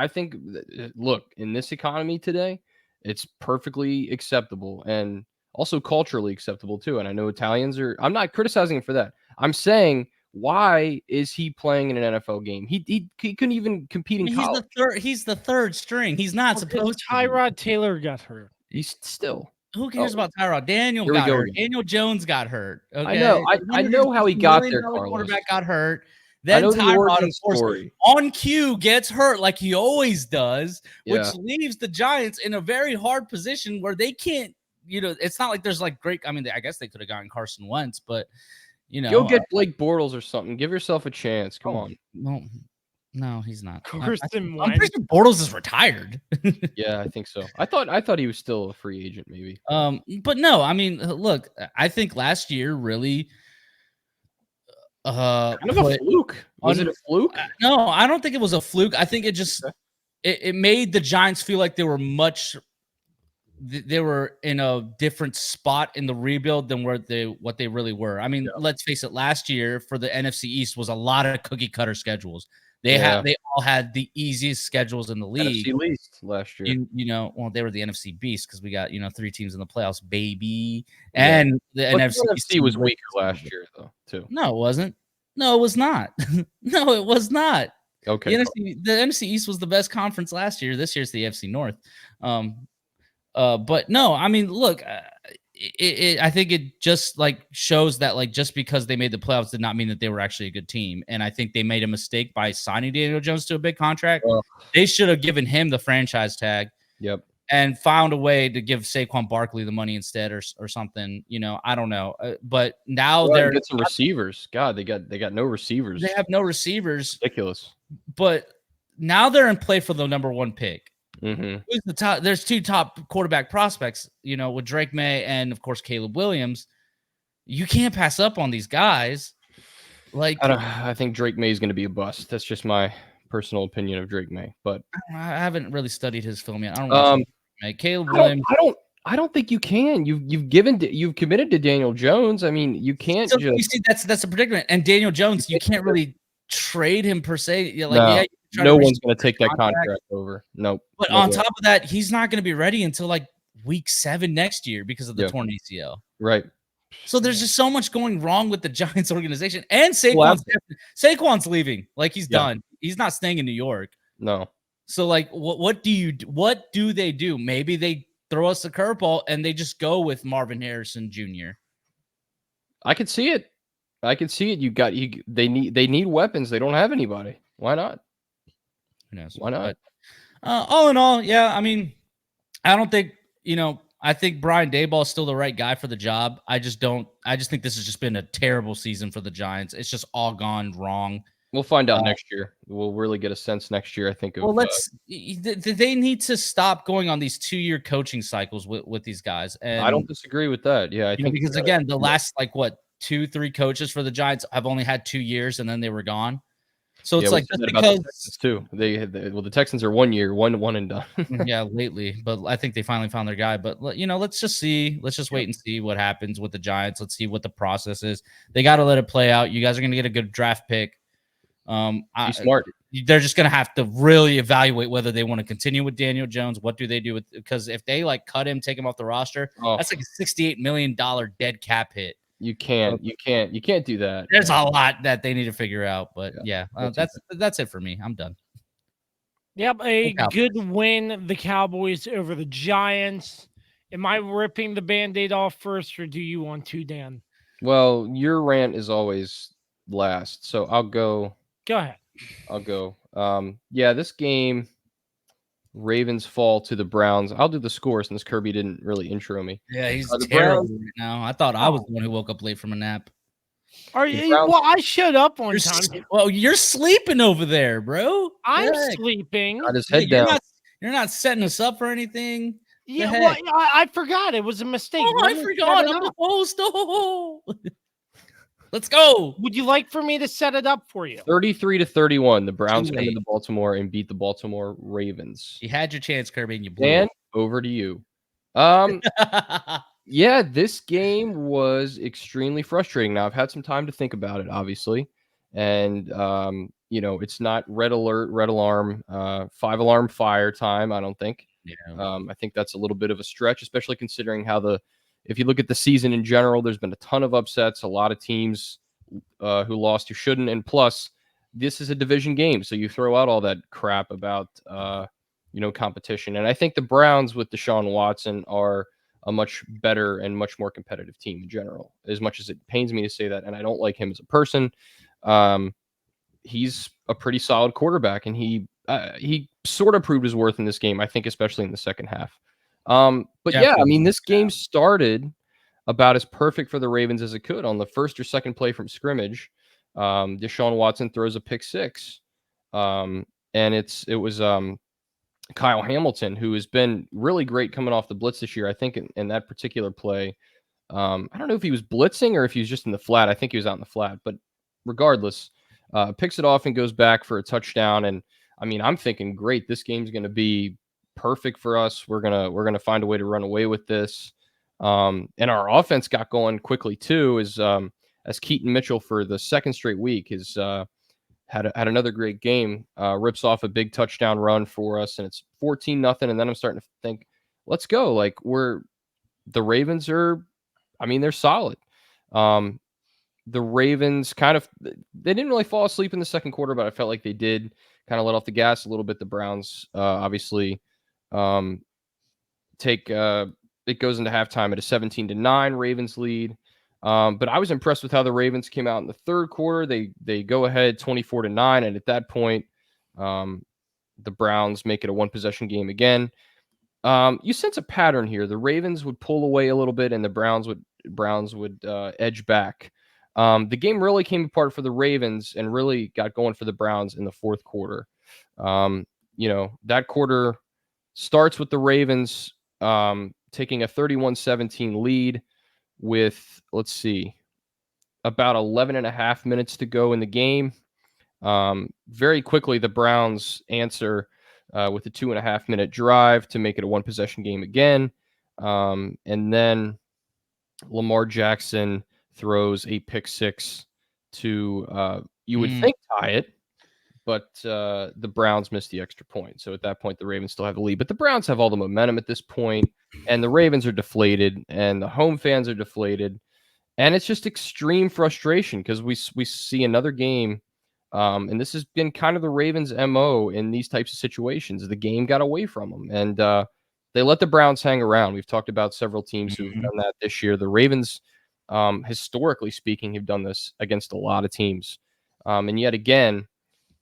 look, in this economy today, it's perfectly acceptable and also culturally acceptable too. And I know Italians are. I'm not criticizing for that. I'm saying, why is he playing in an NFL game? He couldn't even compete in college. He's the third string. He's not supposed to. Tyrod Taylor got hurt. He's still. Who cares about Tyrod? Daniel got hurt. Again. Daniel Jones got hurt. Okay? I know how he got there, Carlos. Quarterback got hurt. Then Tyrod, of course, on cue gets hurt like he always does, which leaves the Giants in a very hard position where they can't. It's not like there's like great. I mean, I guess they could have gotten Carson Wentz, but. Go get Blake Bortles or something. Give yourself a chance. Come on. No, he's not. I'm pretty sure Bortles is retired. Yeah, I think so. I thought he was still a free agent, maybe. But no, I mean, look, I think last year really kind of a fluke. Was it a fluke? No, I don't think it was a fluke. I think it just it made the Giants feel like they were in a different spot in the rebuild than what they really were. I mean, let's face it, last year for the NFC East was a lot of cookie cutter schedules. They all had the easiest schedules in the league. NFC least last year. They were the NFC Beast because we got 3 teams in the playoffs, baby. And the NFC was weaker last year though, too. No, it wasn't. No, it was not. No, it was not. Okay. The NFC East was the best conference last year. This year's the NFC North. But no, I mean, look, I think it just like shows that like just because they made the playoffs did not mean that they were actually a good team. And I think they made a mistake by signing Daniel Jones to a big contract. They should have given him the franchise tag. Yep. And found a way to give Saquon Barkley the money instead or something. I don't know. But now they're get some receivers. God, they got no receivers. They have no receivers. Ridiculous. But now they're in play for the number 1 pick. Mm-hmm. Who's the top? There's 2 top quarterback prospects, with Drake May and of course Caleb Williams. You can't pass up on these guys. Like I think Drake May is going to be a bust. That's just my personal opinion of Drake May. But I haven't really studied his film yet. I don't know. Caleb Williams. I don't think you can. You've committed to Daniel Jones. I mean, you can't. You see, that's a predicament. And Daniel Jones, you can't really trade him per se. No one's going to take that contract over. Nope. But on top of that, he's not going to be ready until like week 7 next year because of the torn ACL. Right. So there's just so much going wrong with the Giants organization. And Saquon's leaving. Like he's done. He's not staying in New York. No. So like what do they do? Maybe they throw us a curveball and they just go with Marvin Harrison Jr. I could see it. I can see it. They need weapons. They don't have anybody. Why not? Who knows? Why not? But, all in all, yeah. I mean, I don't think I think Brian Daboll is still the right guy for the job. I just think this has just been a terrible season for the Giants. It's just all gone wrong. We'll find out next year. We'll really get a sense next year, I think. They need to stop going on these 2-year coaching cycles with these guys. And I don't disagree with that. Yeah, I think because again, the last 2-3 coaches for the Giants have only had 2 years and then they were gone. So it's just because the Texans too. The Texans are 1 year, one and done. Yeah, lately, but I think they finally found their guy. But let's just see. Let's just wait and see what happens with the Giants. Let's see what the process is. They got to let it play out. You guys are going to get a good draft pick. Smart. They're just going to have to really evaluate whether they want to continue with Daniel Jones. What do they do because if they cut him, take him off the roster, that's like a $68 million dead cap hit. You can't do that. There's a lot that they need to figure out, but that's it for me. I'm done. Yep, a good win, the Cowboys over the Giants. Am I ripping the Band-Aid off first, or do you want to, Dan? Well, your rant is always last, so I'll go. Go ahead. I'll go. This game, Ravens fall to the Browns. I'll do the score since Kirby didn't really intro me. Yeah, he's terrible right now. I thought I was the one who woke up late from a nap. Are you? Well, I showed up on time. Well, you're sleeping over there, bro. I'm sleeping. Got his head down. You're not setting us up for anything. Yeah, well, I forgot. It was a mistake. Oh, I forgot. I'm the host. Oh. Let's go. Would you like for me to set it up for you? 33-31. The Browns come into Baltimore and beat the Baltimore Ravens. You had your chance, Kirby, and you blew it. Over to you. This game was extremely frustrating. Now, I've had some time to think about it, obviously. And, it's not red alert, red alarm, 5-alarm fire time, I don't think. Yeah. I think that's a little bit of a stretch, especially considering if you look at the season in general, there's been a ton of upsets, a lot of teams who lost who shouldn't. And plus, this is a division game. So you throw out all that crap about, competition. And I think the Browns with Deshaun Watson are a much better and much more competitive team in general, as much as it pains me to say that. And I don't like him as a person. He's a pretty solid quarterback, and he sort of proved his worth in this game, I think, especially in the second half. This game started about as perfect for the Ravens as it could. On the first or second play from scrimmage, Deshaun Watson throws a pick six. And it was Kyle Hamilton, who has been really great coming off the blitz this year. I think in that particular play, I don't know if he was blitzing or if he was just in the flat. I think he was out in the flat, but regardless, picks it off and goes back for a touchdown. And I mean, I'm thinking, great, this game's going to be perfect for us. We're gonna find a way to run away with this. And our offense got going quickly too, as Keaton Mitchell for the second straight week has had another great game. Rips off a big touchdown run for us, and it's 14-0. And then I'm starting to think, let's go. The Ravens are, they're solid. The Ravens they didn't really fall asleep in the second quarter, but I felt like they did kind of let off the gas a little bit. The Browns obviously it goes into halftime at a 17-9 Ravens lead. But I was impressed with how the Ravens came out in the third quarter. They go ahead 24-9, and at that point, the Browns make it a one-possession game again. You sense a pattern here. The Ravens would pull away a little bit, and the Browns would edge back. The game really came apart for the Ravens and really got going for the Browns in the fourth quarter. That quarter starts with the Ravens taking a 31-17 lead with, about 11 and a half minutes to go in the game. Very quickly, the Browns answer with a 2.5-minute drive to make it a one-possession game again. And then Lamar Jackson throws a pick six to, you would think, tie it. But the Browns missed the extra point. So at that point, the Ravens still have the lead. But the Browns have all the momentum at this point, and the Ravens are deflated, and the home fans are deflated. And it's just extreme frustration because we see another game, and this has been kind of the Ravens' MO in these types of situations. The game got away from them, and they let the Browns hang around. We've talked about several teams who've done that this year. The Ravens historically speaking, have done this against a lot of teams. And yet again,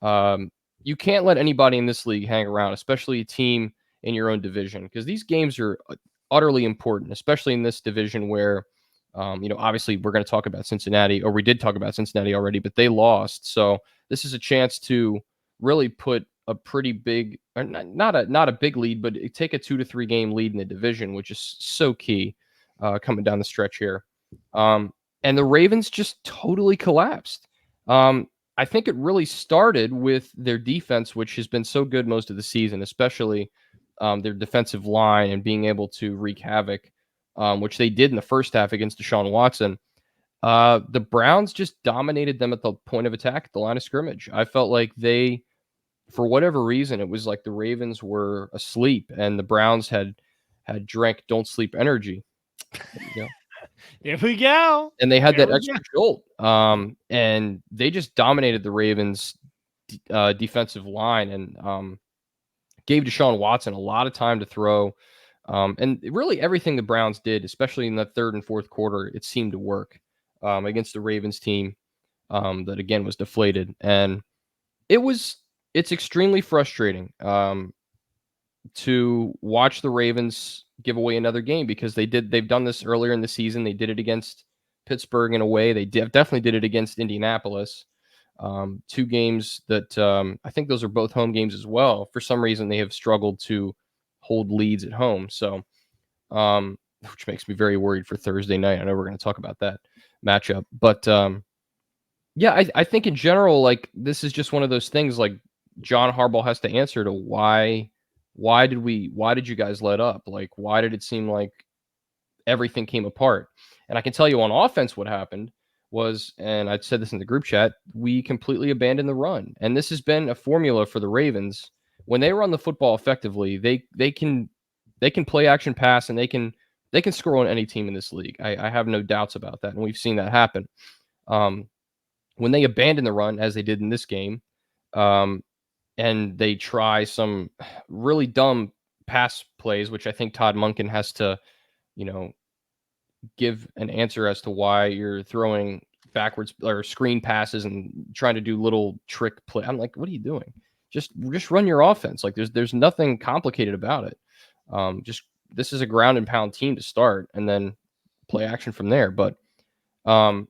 you can't let anybody in this league hang around, especially a team in your own division, because these games are utterly important, especially in this division where, obviously we're going to talk about Cincinnati, or we did talk about Cincinnati already, but they lost. So this is a chance to really put a pretty big, or not a big lead, but take a 2 to 3 game lead in the division, which is so key coming down the stretch here. And the Ravens just totally collapsed. I think it really started with their defense, which has been so good most of the season, especially their defensive line and being able to wreak havoc, which they did in the first half against Deshaun Watson. The Browns just dominated them at the point of attack at the line of scrimmage. I felt like they, for whatever reason, it was like the Ravens were asleep and the Browns had drank don't sleep energy. There we go. And they had that extra jolt. And they just dominated the Ravens defensive line and gave Deshaun Watson a lot of time to throw. And really everything the Browns did, especially in the third and fourth quarter, it seemed to work against the Ravens team that, again, was deflated. And it's extremely frustrating to watch the Ravens give away another game, because they've done this earlier in the season. They did it against Pittsburgh in a way. They definitely did it against Indianapolis. 2 games that I think those are both home games as well. For some reason, they have struggled to hold leads at home. So, which makes me very worried for Thursday night. I know we're going to talk about that matchup, but yeah, I think in general, like, this is just one of those things, like, John Harbaugh has to answer to why did you guys let up? Like, why did it seem like everything came apart? And I can tell you on offense what happened was, and I said this in the group chat, we completely abandoned the run. And this has been a formula for the Ravens. When they run the football effectively, they can play action pass, and they can score on any team in this league. I have no doubts about that. And we've seen that happen. When they abandon the run, as they did in this game, and they try some really dumb pass plays, which I think Todd Monken has to, give an answer as to why you're throwing backwards or screen passes and trying to do little trick play. I'm like, what are you doing? Just run your offense. Like, there's nothing complicated about it. This is a ground and pound team to start, and then play action from there. But, and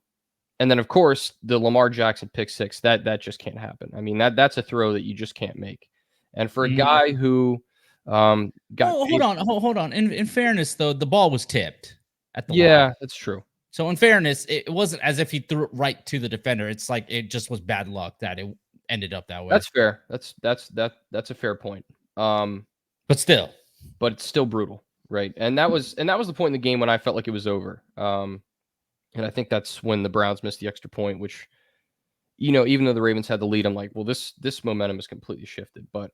then, of course, the Lamar Jackson pick six, that just can't happen. I mean, that's a throw that you just can't make. And for a guy who got hold on. In fairness, though, the ball was tipped at the line. That's true. So in fairness, it wasn't as if he threw it right to the defender. It's like it just was bad luck that it ended up that way. That's fair. That's a fair point. But it's still brutal, right? And that was the point in the game when I felt like it was over. And I think that's when the Browns missed the extra point, which, even though the Ravens had the lead, I'm like, well, this momentum is completely shifted. But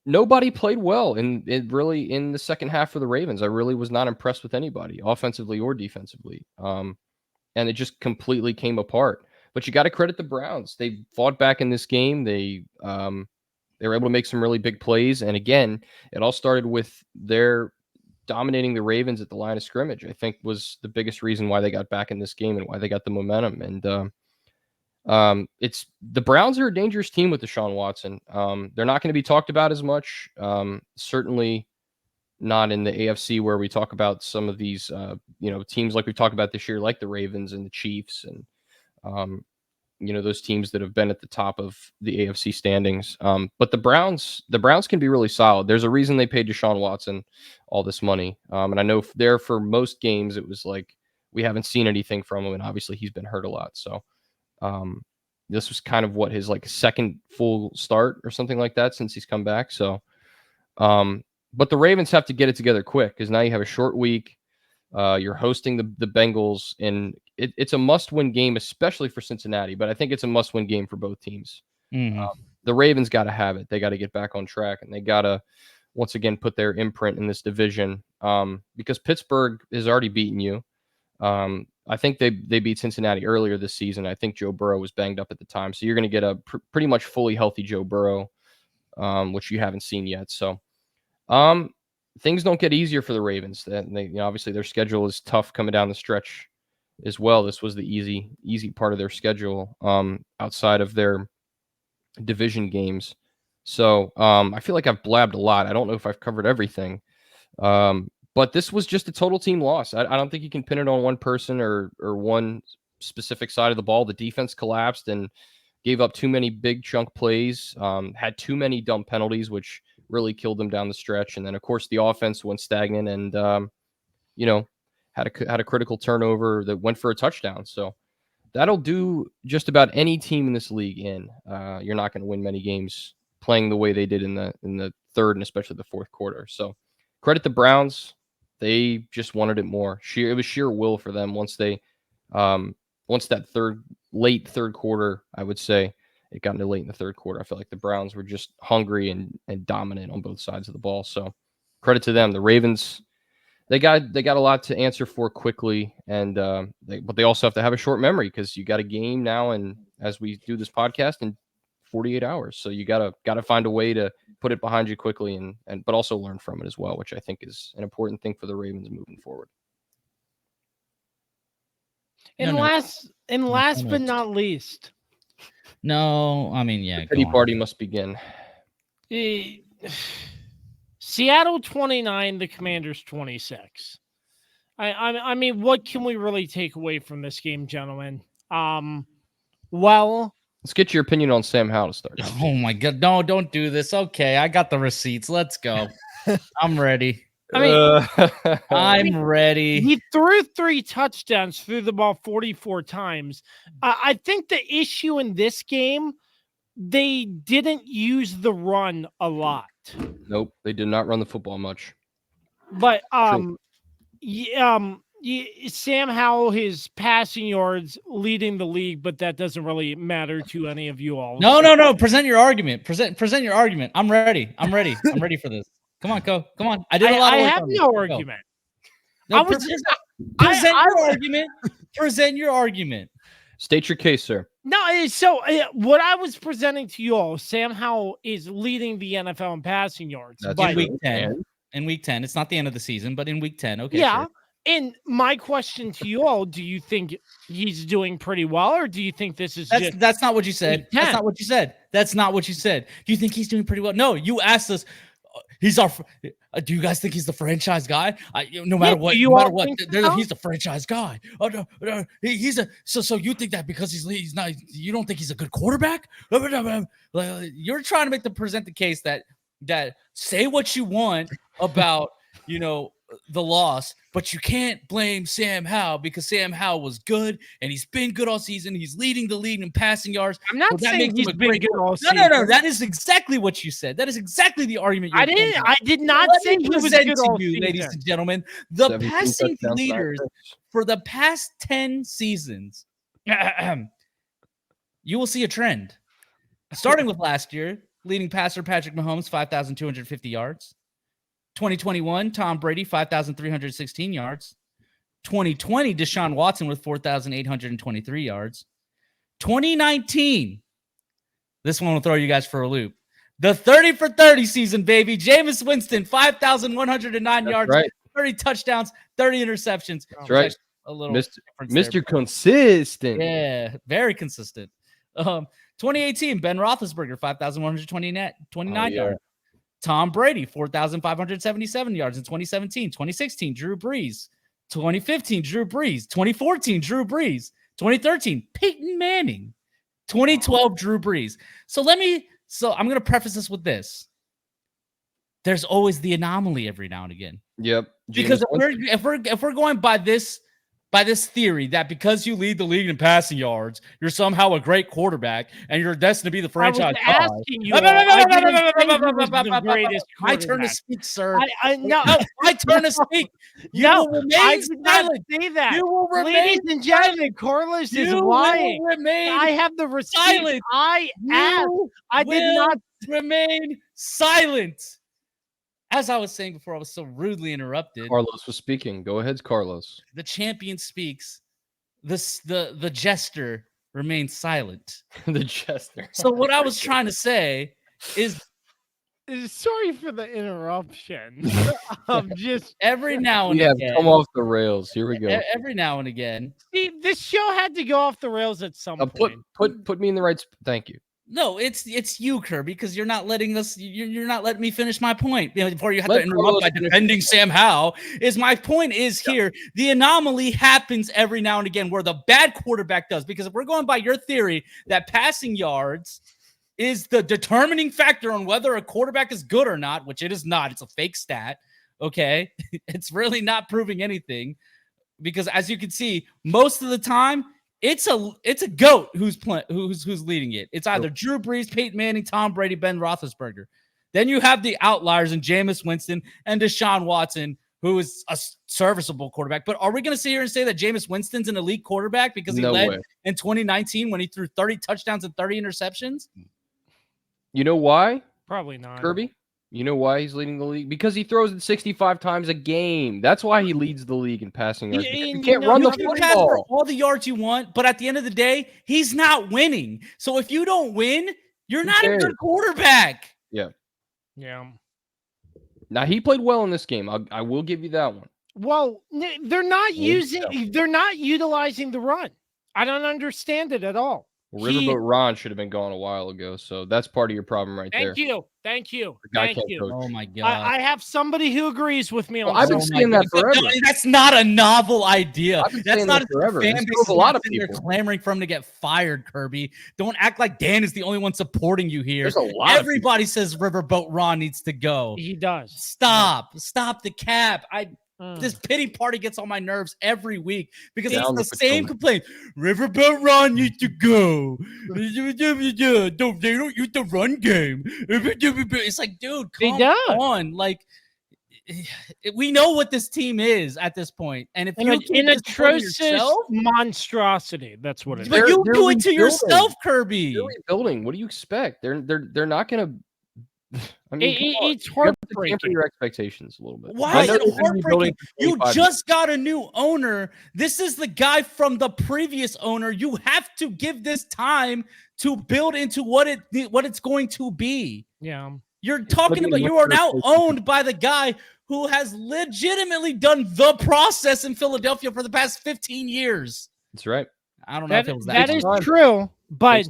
nobody played well in the second half for the Ravens. I really was not impressed with anybody, offensively or defensively. And it just completely came apart. But you got to credit the Browns. They fought back in this game. They were able to make some really big plays. And again, it all started with their dominating the Ravens at the line of scrimmage, I think, was the biggest reason why they got back in this game and why they got the momentum. And it's the Browns are a dangerous team with Deshaun Watson. They're not going to be talked about as much. Certainly not in the AFC, where we talk about some of these, teams like we talked about this year, like the Ravens and the Chiefs and, those teams that have been at the top of the AFC standings. But the Browns can be really solid. There's a reason they paid Deshaun Watson all this money. And I know there for most games, it was like, we haven't seen anything from him. And obviously he's been hurt a lot. So this was kind of his second full start or something like that since he's come back. So, but the Ravens have to get it together quick, because now you have a short week. You're hosting the Bengals, and it's a must-win game, especially for Cincinnati. But I think it's a must-win game for both teams. Mm-hmm. The Ravens got to have it. They got to get back on track, and they got to once again put their imprint in this division, because Pittsburgh has already beaten you. I think they beat Cincinnati earlier this season. I think Joe Burrow was banged up at the time, so you're going to get a pretty much fully healthy Joe Burrow, which you haven't seen yet. So, things don't get easier for the Ravens. They obviously their schedule is tough coming down the stretch as well. This was the easy part of their schedule outside of their division games. So I feel like I've blabbed a lot. I don't know if I've covered everything. But this was just a total team loss. I don't think you can pin it on one person or one specific side of the ball. The defense collapsed and gave up too many big chunk plays, had too many dumb penalties, which really killed them down the stretch. And then, of course, the offense went stagnant and, had a critical turnover that went for a touchdown. So that'll do just about any team in this league in. You're not going to win many games playing the way they did in the third and especially the fourth quarter. So credit the Browns. They just wanted it more. It was sheer will for them once that late third quarter, I would say it got into late in the third quarter. I felt like the Browns were just hungry and dominant on both sides of the ball. So credit to them. The Ravens, they got a lot to answer for quickly, and but they also have to have a short memory because you got a game now, and as we do this podcast in 48 hours, so you gotta find a way to put it behind you quickly, and but also learn from it as well, which I think is an important thing for the Ravens moving forward. Last but not least. No, I mean, yeah. The pity party must begin. Seattle 29, the Commanders 26. I mean, what can we really take away from this game, gentlemen? Well, let's get your opinion on Sam Howell to start. Oh my God, no, don't do this. Okay, I got the receipts. Let's go. I'm ready. I'm ready. He threw 3 touchdowns, threw the ball 44 times. I think the issue in this game, they didn't use the run a lot. Nope, they did not run the football much. But Sam Howell, his passing yards leading the league, but that doesn't really matter to any of you all. No. Present your argument. Present your argument. I'm ready. I'm ready for this. Come on, go. Come on. I did a lot of work. I have no argument. No, present your argument. Present your argument. State your case, sir. No, so what I was presenting to you all, Sam Howell is leading the NFL in passing yards. That's in week 10. In week 10. It's not the end of the season, but in week 10. Okay. Yeah. Sure. And my question to you all, do you think he's doing pretty well, or do you think this is that's not what you said. That's not what you said. That's not what you said. Do you think he's doing pretty well? No, you asked us. Do you guys think he's the franchise guy? No matter what, he's the franchise guy. Oh no, he's a. So you think that because he's not? You don't think he's a good quarterback? You're trying to present the case that say what you want about the loss, but you can't blame Sam Howell because Sam Howell was good and he's been good all season. He's leading the league in passing yards. I'm not saying he's been good all season. No. That is exactly what you said. That is exactly the argument. I did not say he was good all season, ladies and gentlemen. The passing leaders for the past 10 seasons, you will see a trend. Starting with last year, leading passer Patrick Mahomes, 5,250 yards. 2021, Tom Brady, 5,316 yards. 2020, Deshaun Watson with 4,823 yards. 2019, this one will throw you guys for a loop. The 30 for 30 season, baby. Jameis Winston, 5,109 yards, right. 30 touchdowns, 30 interceptions. That's right. A little Mr. Consistent. Yeah, very consistent. 2018, Ben Roethlisberger, 5,129 yards. Tom Brady, 4,577 yards in 2017. 2016, Drew Brees. 2015, Drew Brees. 2014, Drew Brees. 2013, Peyton Manning. 2012, Drew Brees. So I'm going to preface this with this. There's always the anomaly every now and again. Yep. Because if we're going by this theory that because you lead the league in passing yards, you're somehow a great quarterback and you're destined to be the franchise guy. My turn to speak, sir. My turn to speak. You will remain silent. Say that. You will remain, ladies and gentlemen, Carlos is lying. I have the receipt. Silent. I did not remain silent. As I was saying before, I was so rudely interrupted. Carlos was speaking. Go ahead, Carlos. The champion speaks. The jester remains silent. The jester. So what I was trying to say is Sorry for the interruption. Just every now and We have again. come off the rails. Here we go. Every now and again. see, this show had to go off the rails at some point. Put me in the right. Thank you. No, it's you, Kirby, because you're not letting us. You're not letting me finish my point. Before you have Let to interrupt Carlos by finish. defending Sam Howell. Is my point is here. The anomaly happens every now and again where the bad quarterback does. Because if we're going by your theory that passing yards is the determining factor on whether a quarterback is good or not, which it is not. It's a fake stat. Okay, it's really not proving anything because as you can see, most of the time. It's a GOAT who's leading it. It's either Drew Brees, Peyton Manning, Tom Brady, Ben Roethlisberger. Then you have the outliers in Jameis Winston and Deshaun Watson, who is a serviceable quarterback. But are we going to sit here and say that Jameis Winston's an elite quarterback because he led in 2019 when he threw 30 touchdowns and 30 interceptions? You know why? Probably not. Kirby? You know why he's leading the league? Because he throws it 65 times a game. That's why he leads the league in passing yards. You can't run the football. Pass for all the yards you want, but at the end of the day, he's not winning. So if you don't win, you're not a good quarterback. Yeah. Yeah. Now he played well in this game. I will give you that one. Well, they're not utilizing the run. I don't understand it at all. Well, Riverboat Ron should have been gone a while ago, so that's part of your problem right there. Thank you. Oh my God! I have somebody who agrees with me on. I've been saying that forever. That's not a novel idea. That's not forever. Fan base. A lot of people are clamoring for him to get fired. Kirby, don't act like Dan is the only one supporting you here. There's a lot. Everybody says Riverboat Ron needs to go. He does. Stop the cap. This pity party gets on my nerves every week because it's the same complaint. Riverboat Ron needs to go. They don't use the run game. It's like, dude, come on. Like, we know what this team is at this point. And if you're an atrocious monstrosity, that's what it is. But you do it to yourself, Kirby. They're rebuilding. What do you expect? They're not going to. I mean, it's heartbreaking. Temper your expectations a little bit. Why is it heartbreaking? You just got a new owner. This is the guy from the previous owner. You have to give this time to build into what it's going to be. Yeah. You're talking about you are now owned by the guy who has legitimately done the process in Philadelphia for the past 15 years. That's right. I don't know if it was that is true, but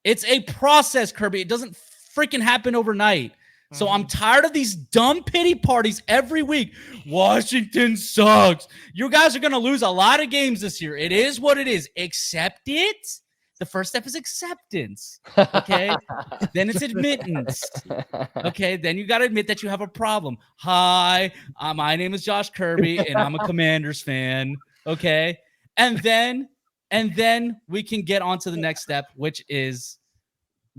it's a process, Kirby. It doesn't freaking happen overnight. So I'm tired of these dumb pity parties every week. Washington sucks. You guys are going to lose a lot of games this year. It is what it is. Accept it. The first step is acceptance. Okay. Then it's admittance. Okay. Then you got to admit that you have a problem. Hi, my name is Josh Kirby and I'm a Commanders fan. Okay. And then we can get on to the next step, which is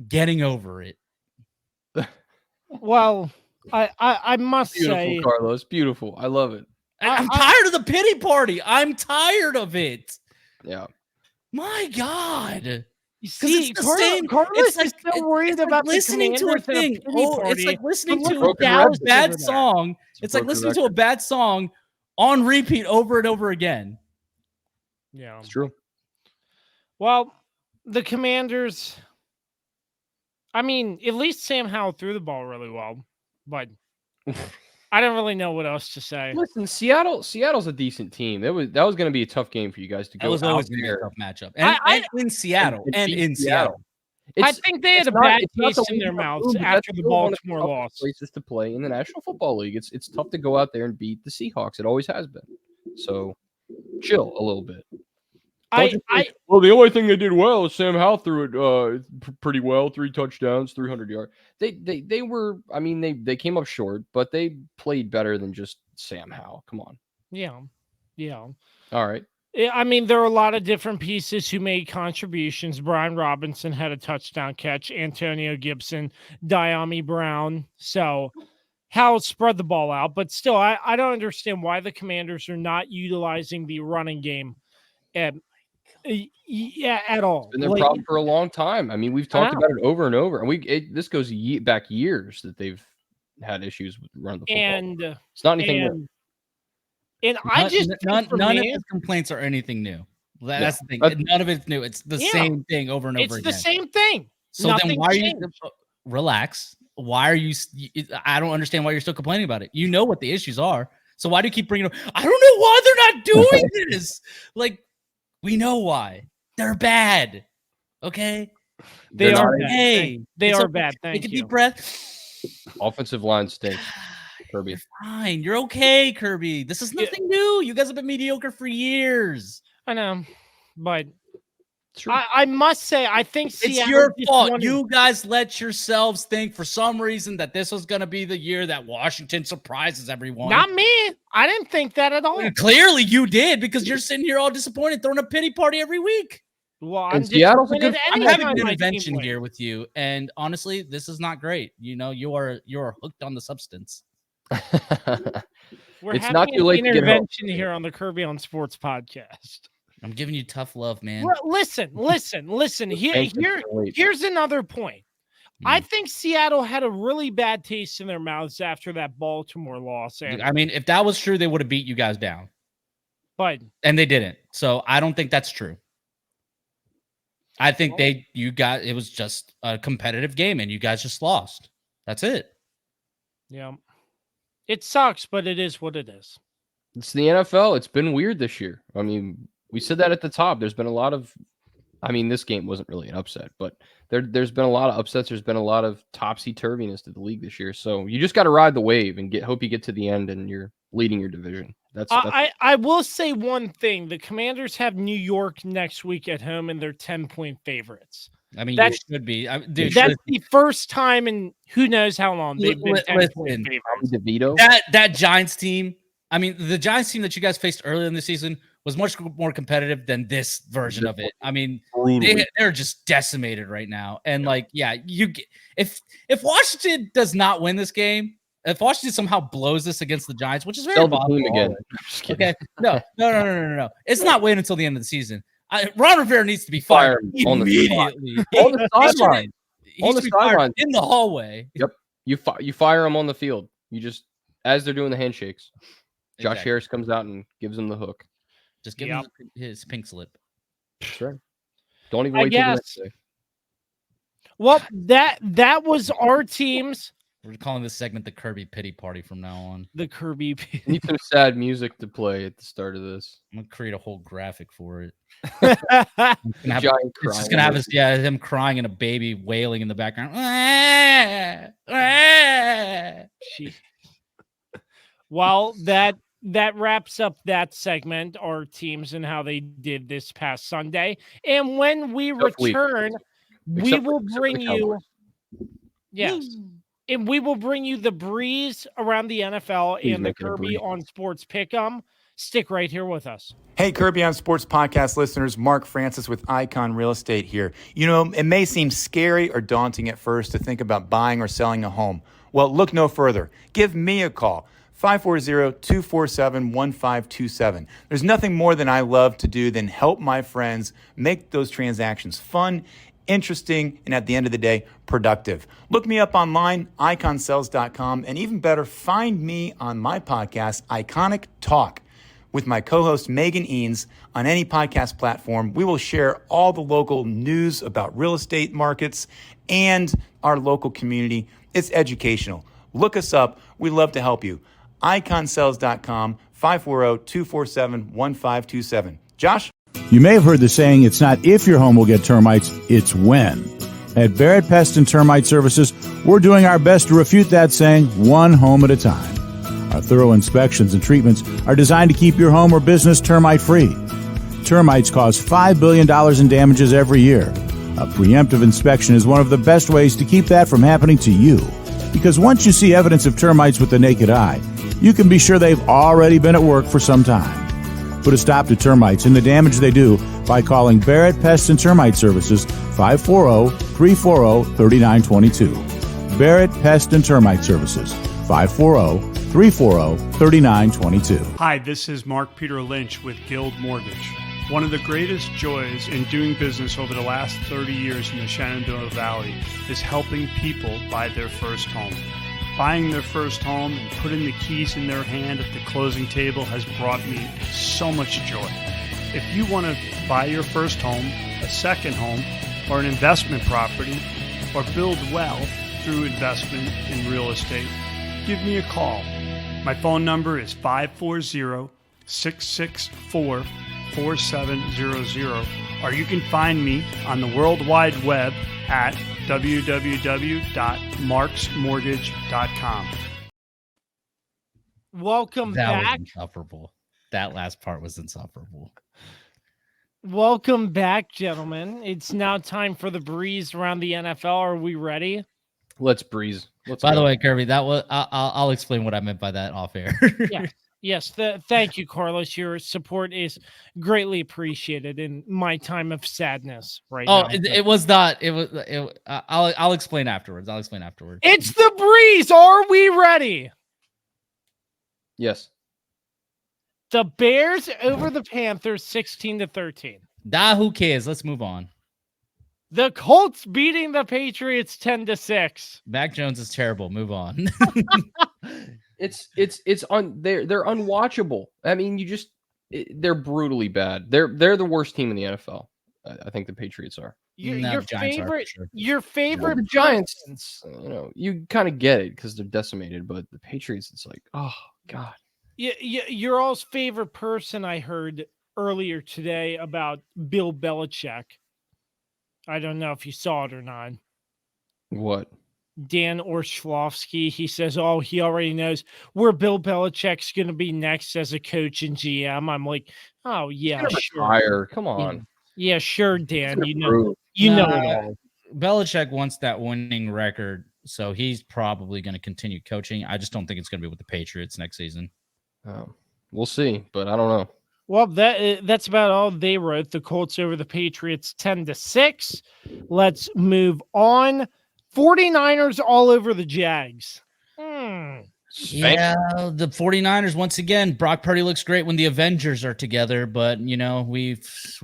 getting over it. Well, I must say, Carlos, beautiful. I love it. I'm tired of the pity party. I'm tired of it. Yeah. My God. You see, it's the same. Carlos it's is so worried about listening to a thing. It's like listening to a bad song. It's like listening to a bad song on repeat over and over again. Yeah, it's true. Well, the Commanders. I mean, at least Sam Howell threw the ball really well, but I don't really know what else to say. Listen, Seattle's a decent team. That was going to be a tough game for you guys to go. That was always going to be a tough matchup, and in Seattle, I think they had a bad taste in their mouths after the Baltimore loss. Places to play in the National Football League. It's tough to go out there and beat the Seahawks. It always has been. So chill a little bit. Well, the only thing they did well is Sam Howell threw it pretty well, 3 touchdowns, 300 yards. They were, I mean, they came up short, but they played better than just Sam Howell. Come on. Yeah. All right. I mean, there are a lot of different pieces who made contributions. Brian Robinson had a touchdown catch. Antonio Gibson, Diami Brown. So Howell spread the ball out, but still, I don't understand why the Commanders are not utilizing the running game at all. It's been their problem for a long time. I mean, we've talked about it over and over, and this goes back years that they've had issues with running the football. And it's not anything new. And none of his complaints are anything new. That's the thing. None of it's new. It's the same thing over and over again. It's the same thing. So then why are you relax? why are you? I don't understand why you're still complaining about it. You know what the issues are. So why do you keep bringing it up? I don't know why they're not doing this. Like, we know why. They're bad. Okay? They are bad. Hey, they are bad. Take Thank a you. deep breath. Offensive line stinks. Kirby. You're fine. You're okay, Kirby. This is nothing new. You guys have been mediocre for years. I know, but I must say, I think it's Seattle your fault. wanted... You guys let yourselves think for some reason that this was going to be the year that Washington surprises everyone. Not me. I didn't think that at all. Clearly, you did, because you're sitting here all disappointed, throwing a pity party every week. Well, I'm having an intervention here with you, and honestly, this is not great. You know, you are hooked on the substance. We're it's having not too late an to get intervention here on the Kirby on Sports podcast. I'm giving you tough love, man. Well, listen. Here's another point. I think Seattle had a really bad taste in their mouths after that Baltimore loss. And I mean, if that was true, they would have beat you guys down. And they didn't. So I don't think that's true. I think it was just a competitive game and you guys just lost. That's it. Yeah. It sucks, but it is what it is. It's the NFL. It's been weird this year. I mean, we said that at the top. There's been a lot of, I mean, this game wasn't really an upset, but there's been a lot of upsets. There's been a lot of topsy-turviness to the league this year. So you just got to ride the wave and hope you get to the end and you're leading your division. I will say one thing. The Commanders have New York next week at home, and they're 10-point favorites. I mean, you should be. That's the first time in who knows how long they've been 10-point favorites. That Giants team, I mean, the Giants team that you guys faced earlier in the season was much more competitive than this version of it. I mean, they're just decimated right now. And if Washington does not win this game, if Washington somehow blows this against the Giants, which is very possible again. Okay, no. It's not waiting until the end of the season. Ron Rivera needs to be fired immediately. On the sideline. On the sideline. In the hallway. Yep. You fire him on the field. You just, as they're doing the handshakes, Josh Harris comes out and gives him the hook. Just give him his pink slip. That's right. Don't even wait till the next day. Well, that was our team's. We're calling this segment the Kirby Pity Party from now on. The Kirby Pity. Need some sad music to play at the start of this. I'm gonna create a whole graphic for it. It's just gonna have him crying and a baby wailing in the background. Well, that wraps up that segment, our teams and how they did this past Sunday. And when we return, we will bring you. Yes. And we will bring you the breeze around the NFL and the Kirby on Sports PickEm. Stick right here with us. Hey, Kirby on Sports podcast listeners, Mark Francis with Icon Real Estate here. You know, it may seem scary or daunting at first to think about buying or selling a home. Well, look no further. Give me a call. 540-247-1527. There's nothing more than I love to do than help my friends make those transactions fun, interesting, and at the end of the day, productive. Look me up online, iconsells.com, and even better, find me on my podcast, Iconic Talk, with my co-host Megan Eanes on any podcast platform. We will share all the local news about real estate markets and our local community. It's educational. Look us up. We love to help you. iconsells.com, 540-247-1527. Josh? You may have heard the saying, it's not if your home will get termites, it's when. At Barrett Pest and Termite Services, we're doing our best to refute that saying one home at a time. Our thorough inspections and treatments are designed to keep your home or business termite-free. Termites cause $5 billion in damages every year. A preemptive inspection is one of the best ways to keep that from happening to you. Because once you see evidence of termites with the naked eye, you can be sure they've already been at work for some time. Put a stop to termites and the damage they do by calling Barrett Pest and Termite Services 540-340-3922. Barrett Pest and Termite Services 540-340-3922. Hi, this is Mark Peter Lynch with Guild Mortgage. One of the greatest joys in doing business over the last 30 years in the Shenandoah Valley is helping people buy their first home. Buying their first home and putting the keys in their hand at the closing table has brought me so much joy. If you want to buy your first home, a second home, or an investment property, or build wealth, breakthrough investment in real estate, give me a call. My phone number is 540-664-4700, or you can find me on the World Wide Web at www.marksmortgage.com. Welcome That back. was insufferable. That last part was insufferable. Welcome back, gentlemen. It's now time for the breeze around the NFL. Are we ready? Let's breeze. By the way, Kirby, that was I'll explain what I meant by that off air. Yes. Thank you, Carlos. Your support is greatly appreciated in my time of sadness right now. It was not. I'll explain afterwards. It's the breeze. Are we ready? Yes. The Bears over the Panthers 16-13. Who cares? Let's move on. The Colts beating the Patriots 10-6. Mac Jones is terrible. Move on. It's they're unwatchable. I mean, they're brutally bad. They're the worst team in the NFL. I think the Patriots are. Your favorite the Giants, you kind of get it because they're decimated, but the Patriots, it's like, oh God. Your all's favorite person I heard earlier today about Bill Belichick. I don't know if you saw it or not. What? Dan Orshlovsky. He says, he already knows where Bill Belichick's going to be next as a coach and GM. I'm like, oh, yeah, sure. Retire. Come on. Yeah, sure, Dan. You know it all. Belichick wants that winning record, so he's probably going to continue coaching. I just don't think it's going to be with the Patriots next season. We'll see, but I don't know. Well, that's about all they wrote. The Colts over the Patriots 10-6. Let's move on. 49ers all over the Jags. Yeah, the 49ers, once again, Brock Purdy looks great when the Avengers are together, but, we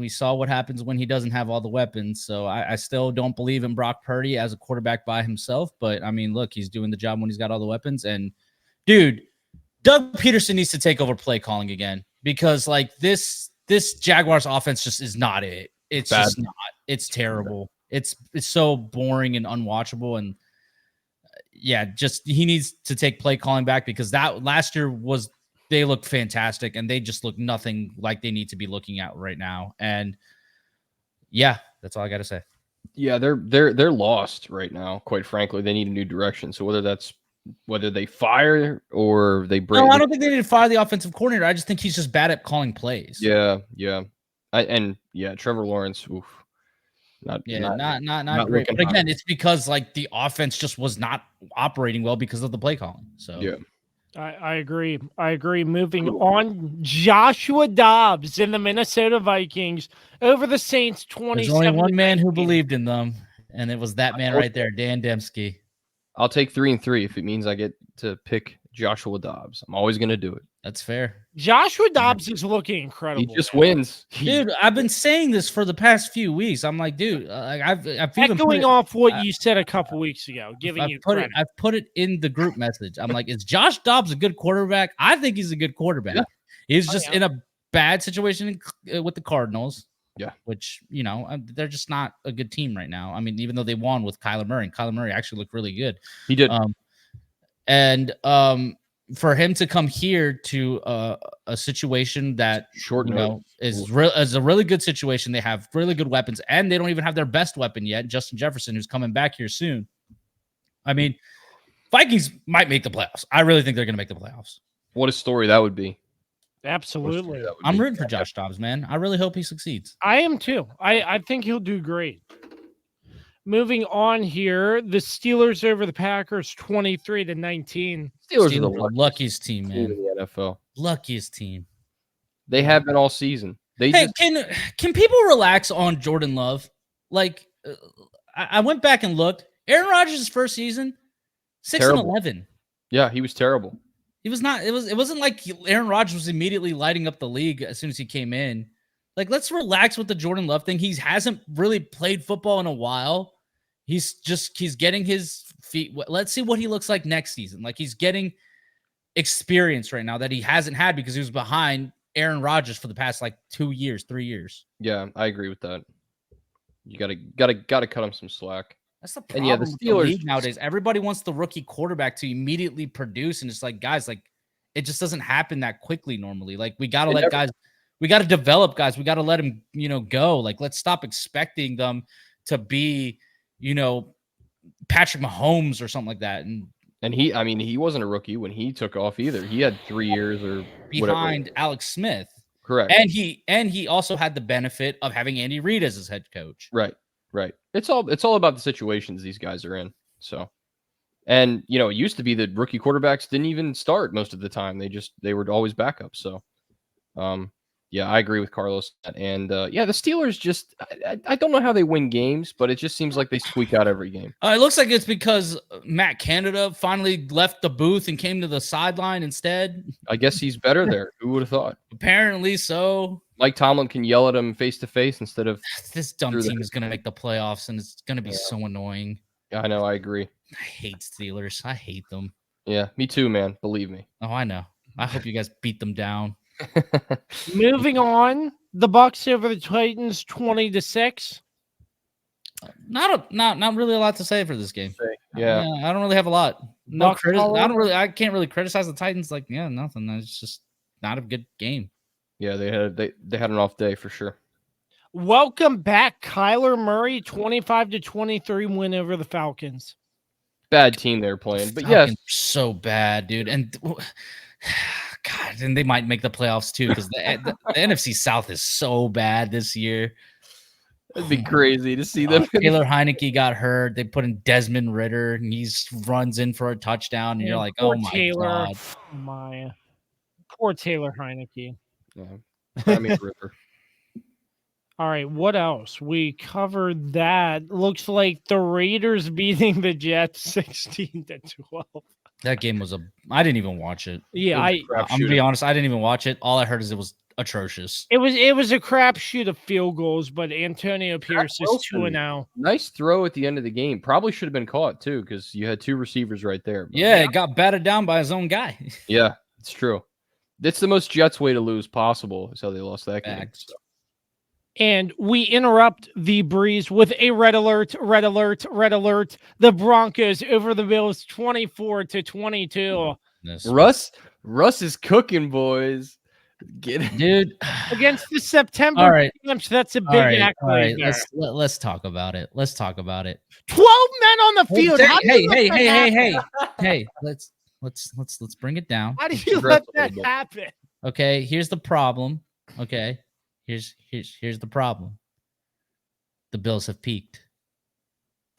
saw what happens when he doesn't have all the weapons, so I still don't believe in Brock Purdy as a quarterback by himself, but, I mean, look, he's doing the job when he's got all the weapons, and, dude, Doug Peterson needs to take over play calling again, because, this Jaguars offense just is not it. It's bad. Just not. It's terrible. It's so boring and unwatchable, and he needs to take play calling back, because that last year they looked fantastic and they just look nothing like they need to be looking at right now. And that's all I got to say. Yeah, they're lost right now. Quite frankly, they need a new direction. So whether they fire or they bring, I don't think they need to fire the offensive coordinator. I just think he's just bad at calling plays. Yeah. Trevor Lawrence. Oof. Not great. But again, it's because the offense just was not operating well because of the play calling. So yeah, I agree. Moving on, Joshua Dobbs and the Minnesota Vikings over the Saints 27. There's only one man who believed in them, and it was that man right there, Dan Dembski. I'll take 3-3 if it means I get to pick Joshua Dobbs. I'm always going to do it. That's fair. Joshua Dobbs is looking incredible. He just wins. Dude, I've been saying this for the past few weeks. I'm like, dude, I've echoing off what you said a couple weeks ago, I've put it in the group message. I'm like, is Josh Dobbs a good quarterback? I think he's a good quarterback. Yeah. He's just in a bad situation with the Cardinals. Yeah. Which, they're just not a good team right now. I mean, even though they won with Kyler Murray, and Kyler Murray actually looked really good. He did. For him to come here to a situation that is a really good situation. They have really good weapons, and they don't even have their best weapon yet, Justin Jefferson, who's coming back here soon. I mean, Vikings might make the playoffs. I really think they're going to make the playoffs. What a story that would be. Absolutely. I'm rooting for Josh Dobbs, man. I really hope he succeeds. I am too. I think he'll do great. Moving on here, the Steelers over the Packers 23-19. Steelers are the luckiest team, man. In the NFL. Luckiest team. They have been all season. Can people relax on Jordan Love? I went back and looked. Aaron Rodgers' first season, 6-11. Yeah, he was terrible. He was not. It wasn't like Aaron Rodgers was immediately lighting up the league as soon as he came in. Let's relax with the Jordan Love thing. He hasn't really played football in a while. He's getting his feet. Let's see what he looks like next season. He's getting experience right now that he hasn't had because he was behind Aaron Rodgers for the past 2 years, 3 years. Yeah, I agree with that. You gotta cut him some slack. That's the problem the with the Steelers league nowadays. Everybody wants the rookie quarterback to immediately produce, and it's like, guys, like it just doesn't happen that quickly normally. Like we got to let guys, we got to develop guys. We got to let them, go. Like let's stop expecting them to be, Patrick Mahomes or something like that. And he wasn't a rookie when he took off either. He had 3 years or behind whatever. Alex Smith. Correct. And he also had the benefit of having Andy Reid as his head coach. Right. It's all about the situations these guys are in. So, and it used to be that rookie quarterbacks didn't even start most of the time. They were always backups. So, yeah, I agree with Carlos. And the Steelers just I don't know how they win games, but it just seems like they squeak out every game. It looks like it's because Matt Canada finally left the booth and came to the sideline instead. I guess he's better there. Who would have thought? Apparently so. Mike Tomlin can yell at him face to face instead of this dumb team is going to make the playoffs, and it's going to be so annoying. Yeah, I know. I agree. I hate Steelers. I hate them. Yeah, me too, man. Believe me. Oh, I know. I hope you guys beat them down. Moving on, the Bucs over the Titans 20-6. Not really a lot to say for this game. Yeah, I don't really have a lot. I can't really criticize the Titans. Like, nothing. It's just not a good game. Yeah, they had an off day for sure. Welcome back, Kyler Murray, 25-23 win over the Falcons. Bad team they're playing, but Falcons so bad, dude. And God, and they might make the playoffs too because the NFC South is so bad this year. It'd be crazy to see them. Taylor Heineke got hurt. They put in Desmond Ridder, and he runs in for a touchdown, and you're like, oh my God. My poor Taylor Heineke. Yeah. River. All right, what else? We covered that. Looks like the Raiders beating the Jets 16-12. That game was I didn't even watch it. Yeah, I'm gonna be honest, I didn't even watch it. All I heard is it was atrocious. It was a crapshoot of field goals, but Antonio Pierce is 2-0. Nice throw at the end of the game. Probably should have been caught too, because you had 2 receivers right there. But it got batted down by his own guy. Yeah, it's true. That's the most Jets way to lose possible, is how they lost that game. So. And we interrupt the breeze with a red alert. The Broncos over the Bills 24-22. Russ is cooking, boys. Get it, dude. Against the September Lynch, that's a big accolade. All right, let's talk about it. 12 men on the field. Hey, let's bring it down. How do you let that happen? Okay, here's the problem. Okay. Here's the problem. The Bills have peaked.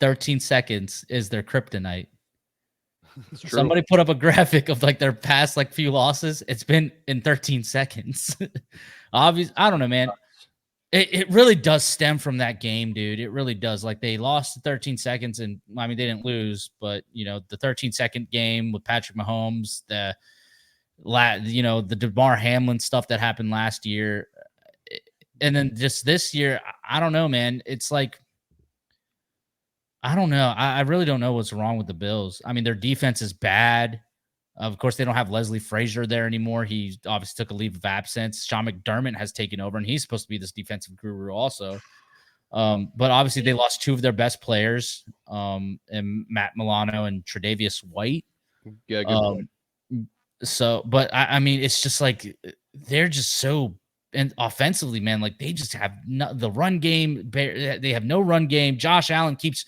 13 seconds is their kryptonite. Somebody put up a graphic of like their past few losses. It's been in 13 seconds. Obviously, I don't know, man. It really does stem from that game, dude. It really does. Like they lost 13 seconds, and I mean they didn't lose, but the 13-second game with Patrick Mahomes, the DeMar Hamlin stuff that happened last year. And then just this year, I don't know, man. It's like, I don't know. I really don't know what's wrong with the Bills. I mean, their defense is bad. Of course, they don't have Leslie Frazier there anymore. He obviously took a leave of absence. Sean McDermott has taken over, and he's supposed to be this defensive guru also. But obviously, they lost 2 of their best players, and Matt Milano and Tre'Davious White. Yeah, good point. So, but I mean, it's just like they're just so. And offensively, man, like they just have the run game. They have no run game. Josh Allen keeps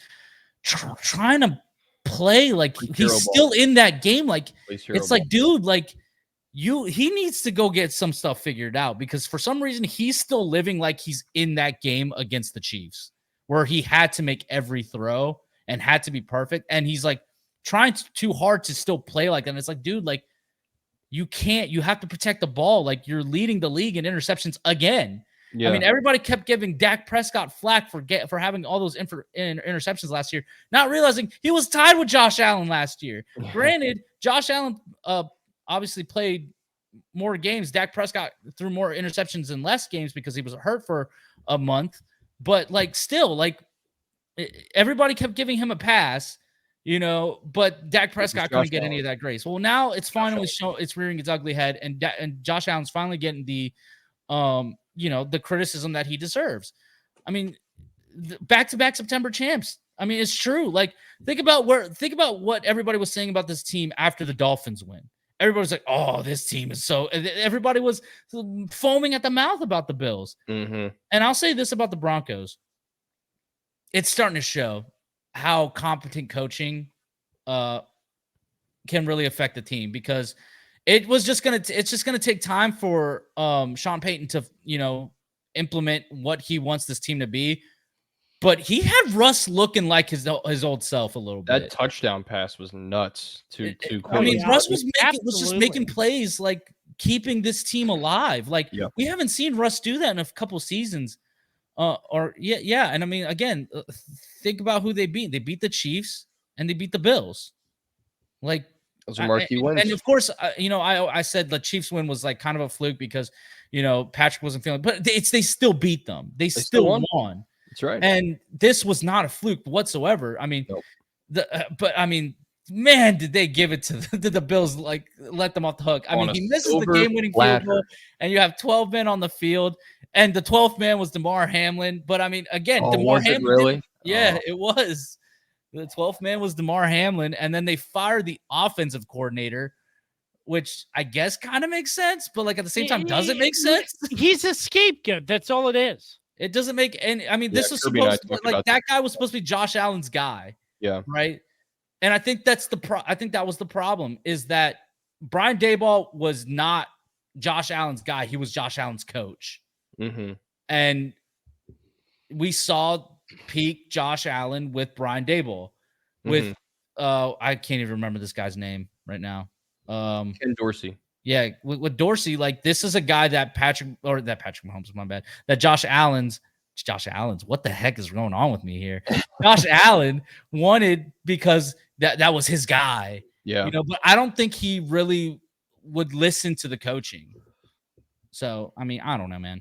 trying to play like he's still in that game. Like it's like, dude, like he needs to go get some stuff figured out because for some reason he's still living like he's in that game against the Chiefs where he had to make every throw and had to be perfect. And he's like trying too hard to still play like that. And it's like, dude, like, you have to protect the ball. Like you're leading the league in interceptions again. Yeah. I mean, everybody kept giving Dak Prescott flack for having all those interceptions last year, not realizing he was tied with Josh Allen last year. Granted, Josh Allen obviously played more games. Dak Prescott threw more interceptions in less games because he was hurt for a month. But like still, like everybody kept giving him a pass. But Dak Prescott couldn't get any of that grace. Well, now it's finally it's rearing its ugly head, and Josh Allen's finally getting the, the criticism that he deserves. I mean, back-to-back September champs. I mean, it's true. Like, think about what everybody was saying about this team after the Dolphins win. Everybody was like, "Oh, this team is so." Everybody was foaming at the mouth about the Bills. Mm-hmm. And I'll say this about the Broncos: it's starting to show how competent coaching can really affect the team, because it's just gonna take time for Sean Payton to implement what he wants this team to be. But he had Russ looking like his old self a little bit. That touchdown pass was nuts. To I mean, Russ was just Absolutely. making plays, like keeping this team alive. Like, we haven't seen Russ do that in a couple seasons. And I mean, again, think about who they beat. They beat the Chiefs and they beat the Bills. Like, those are marquee wins. And of course, I said the Chiefs win was like kind of a fluke because Patrick wasn't feeling, but they still beat them. They still won. That's right. And this was not a fluke whatsoever. I mean, nope. Man, did they give it to the Bills, like let them off the hook. I mean, he misses the game-winning field goal, and you have 12 men on the field, and the 12th man was Damar Hamlin. But I mean, again, Damar Hamlin. Really? It was. The 12th man was Damar Hamlin, and then they fired the offensive coordinator, which I guess kind of makes sense, but like at the same time doesn't make sense. He's a scapegoat. That's all it is. It doesn't make any. I mean, this was supposed to, like, that guy was supposed to be Josh Allen's guy. Yeah. Right. And I think that's I think that was the problem, is that Brian Daboll was not Josh Allen's guy. He was Josh Allen's coach. Mm-hmm. And we saw peak Josh Allen with Brian Daboll with, I can't even remember this guy's name right now. Ken Dorsey. Yeah, with Dorsey, like, this is a guy that Patrick Mahomes, my bad, that Josh Allen's, what the heck is going on with me here? Josh Allen wanted, because that was his guy. Yeah. But I don't think he really would listen to the coaching. So, I mean, I don't know, man.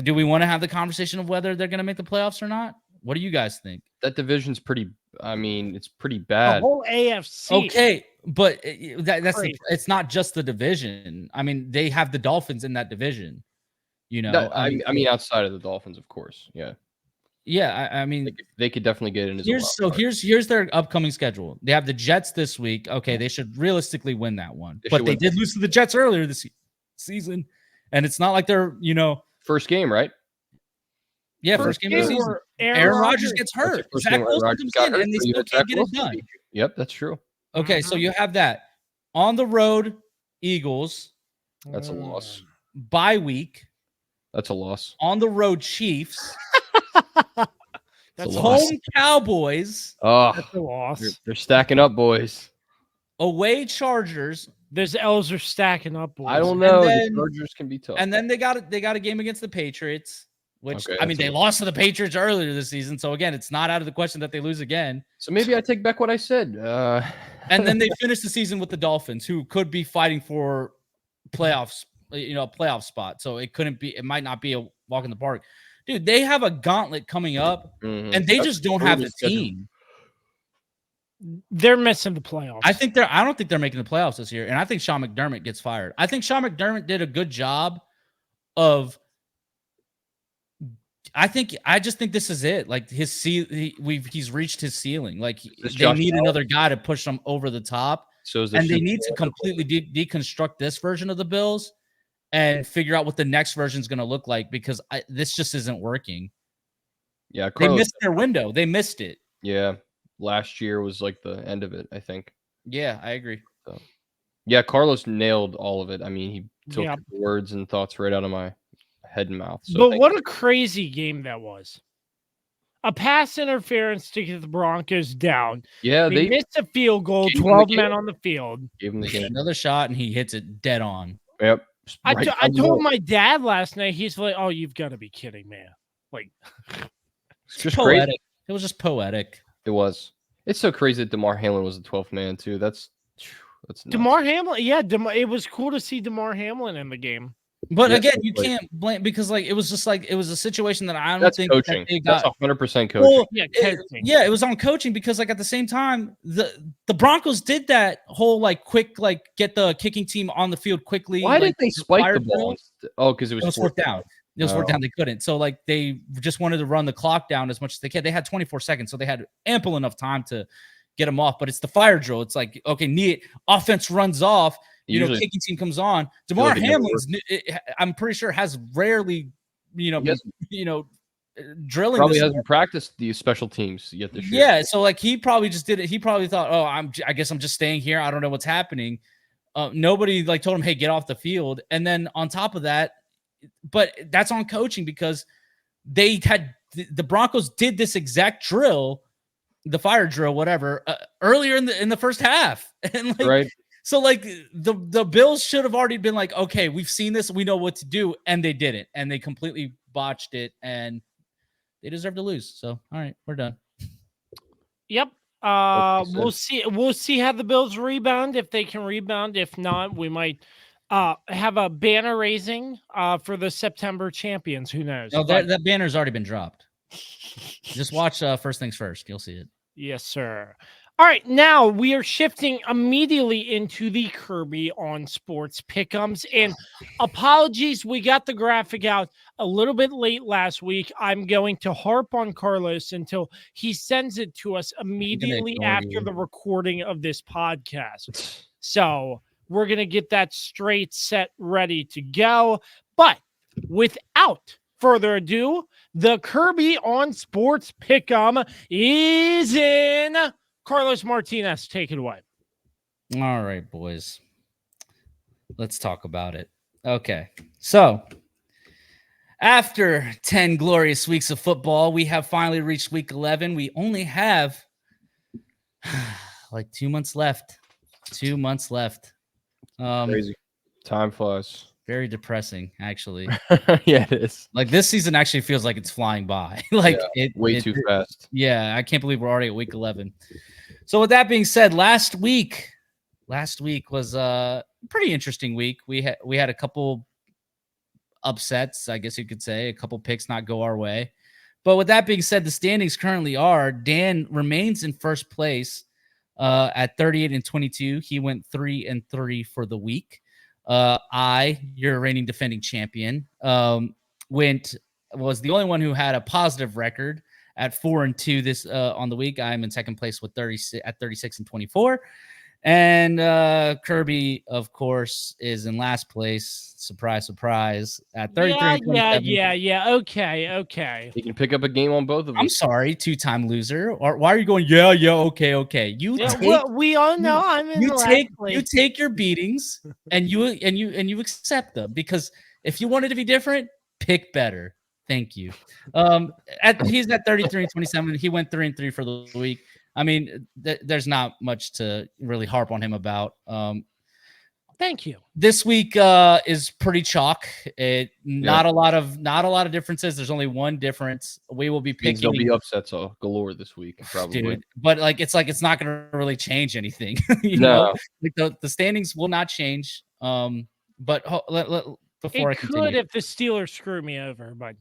Do we want to have the conversation of whether they're going to make the playoffs or not? What do you guys think? That division's pretty, it's pretty bad. The whole AFC. Okay, but it's not just the division. I mean, they have the Dolphins in that division. I mean, outside of the Dolphins, of course. Yeah. Yeah, I mean, they could definitely get in as well. Here's their upcoming schedule. They have the Jets this week. Okay, they should realistically win that one. But they did lose to the Jets earlier this season, and it's not like they're, first game, right? Yeah, first game of the season. Aaron Rodgers gets hurt. Zach Wilson comes in, and they still can't get it done. Yep, that's true. Okay, so you have that. On the road, Eagles. That's a loss. Bye week. That's a loss. On the road, Chiefs. That's home Cowboys. Oh, that's a loss. They're stacking up, boys. Away Chargers. Those L's are stacking up, boys. I don't know. The Chargers can be tough. And then they got a game against the Patriots, which, I mean, they lost to the Patriots earlier this season. So again, it's not out of the question that they lose again. So maybe I take back what I said. And then they finish the season with the Dolphins, who could be fighting for playoffs, a playoff spot. So it might not be a walk in the park. Dude, they have a gauntlet coming up, and they just don't have the team. They're missing the playoffs. I don't think they're making the playoffs this year, and I think Sean McDermott gets fired. I think Sean McDermott did a good job of. I just think this is it. Like, he's reached his ceiling. Like, they need another guy to push them over the top. And they need to completely deconstruct this version of the Bills and figure out what the next version is going to look like, because this just isn't working. Yeah, they missed their window. They missed it. Yeah, last year was like the end of it, I think. Yeah, I agree. So, yeah, Carlos nailed all of it. I mean, he took the words and thoughts right out of my head and mouth. So but what a crazy game that was. A pass interference to get the Broncos down. Yeah, they missed a field goal, 12 men on the field. Gave him the game. Another shot, and he hits it dead on. Yep. I told my dad last night, he's like, "Oh, you've got to be kidding, man." Like, it's just poetic. Crazy. It was just poetic. It was. It's so crazy that Damar Hamlin was the 12th man, too. That's nuts. Damar Hamlin. Yeah, it was cool to see Damar Hamlin in the game. But again, you can't blame, because it was just like, it was a situation that I don't think coaching. That they got. That's 100% coaching. Well, coaching. It was on coaching, because like at the same time, the Broncos did that whole quick get the kicking team on the field quickly. Why did they spike the ball? Oh, because it was fourth down. It was fourth down. They couldn't. So like they just wanted to run the clock down as much as they can. They had 24 seconds, so they had ample enough time to get them off. But it's the fire drill. It's like, okay, offense runs off. Kicking team comes on. DeMar Hamlin's, I'm pretty sure, has rarely, drilling. Probably hasn't practiced these special teams yet this year. Yeah, so like he probably just did it. He probably thought, I guess I'm just staying here. I don't know what's happening. Nobody like told him, hey, get off the field. And then on top of that, but that's on coaching because they had the Broncos did this exact drill, the fire drill, whatever, earlier in the first half. And like, right. So like the Bills should have already been like, okay, we've seen this, we know what to do, and they didn't, and they completely botched it, and they deserve to lose. So all right, we're done. Yep. We'll see. We'll see how the Bills rebound, if they can rebound. If not, we might have a banner raising for the September champions. Who knows? No, that banner's already been dropped. Just watch First Things First. You'll see it. Yes, sir. All right, now we are shifting immediately into the Kirby on Sports Pick'ems. And apologies, we got the graphic out a little bit late last week. I'm going to harp on Carlos until he sends it to us immediately after the recording of this podcast. So we're going to get that straight set ready to go. But without further ado, the Kirby on Sports Pick'em is in. Carlos Martinez, take it away. All right, boys. Let's talk about it. Okay. So, after 10 glorious weeks of football, we have finally reached week 11. We only have like 2 months left. 2 months left. Crazy. Time flies. Very depressing, actually. Yeah, it is. Like this season actually feels like it's flying by. Way too fast. Yeah, I can't believe we're already at week 11. So with that being said, last week was a pretty interesting week. We had a couple upsets, I guess you could say, a couple picks not go our way. But with that being said, the standings currently are Dan remains in first place at 38-22. He went 3-3 for the week. Your reigning defending champion, was the only one who had a positive record at 4-2 this on the week. I'm in second place with 36-24. And Kirby, of course, is in last place. Surprise, surprise. At 33. Yeah. Okay. You can pick up a game on both of them. I'm sorry, two-time loser. Or why are you going? Yeah. Okay. We all know I'm in last place. You take your beatings and you accept them, because if you wanted to be different, pick better. Thank you. He's at 33-27. He went 3-3 for the week. I mean, there's not much to really harp on him about. Thank you. This week is pretty chalk. Not a lot of differences. There's only one difference. We will be picking. There'll be upsets galore this week, probably. Dude, but it's not going to really change anything. you know? Like the standings will not change. But before I continue, could if the Steelers screw me over, but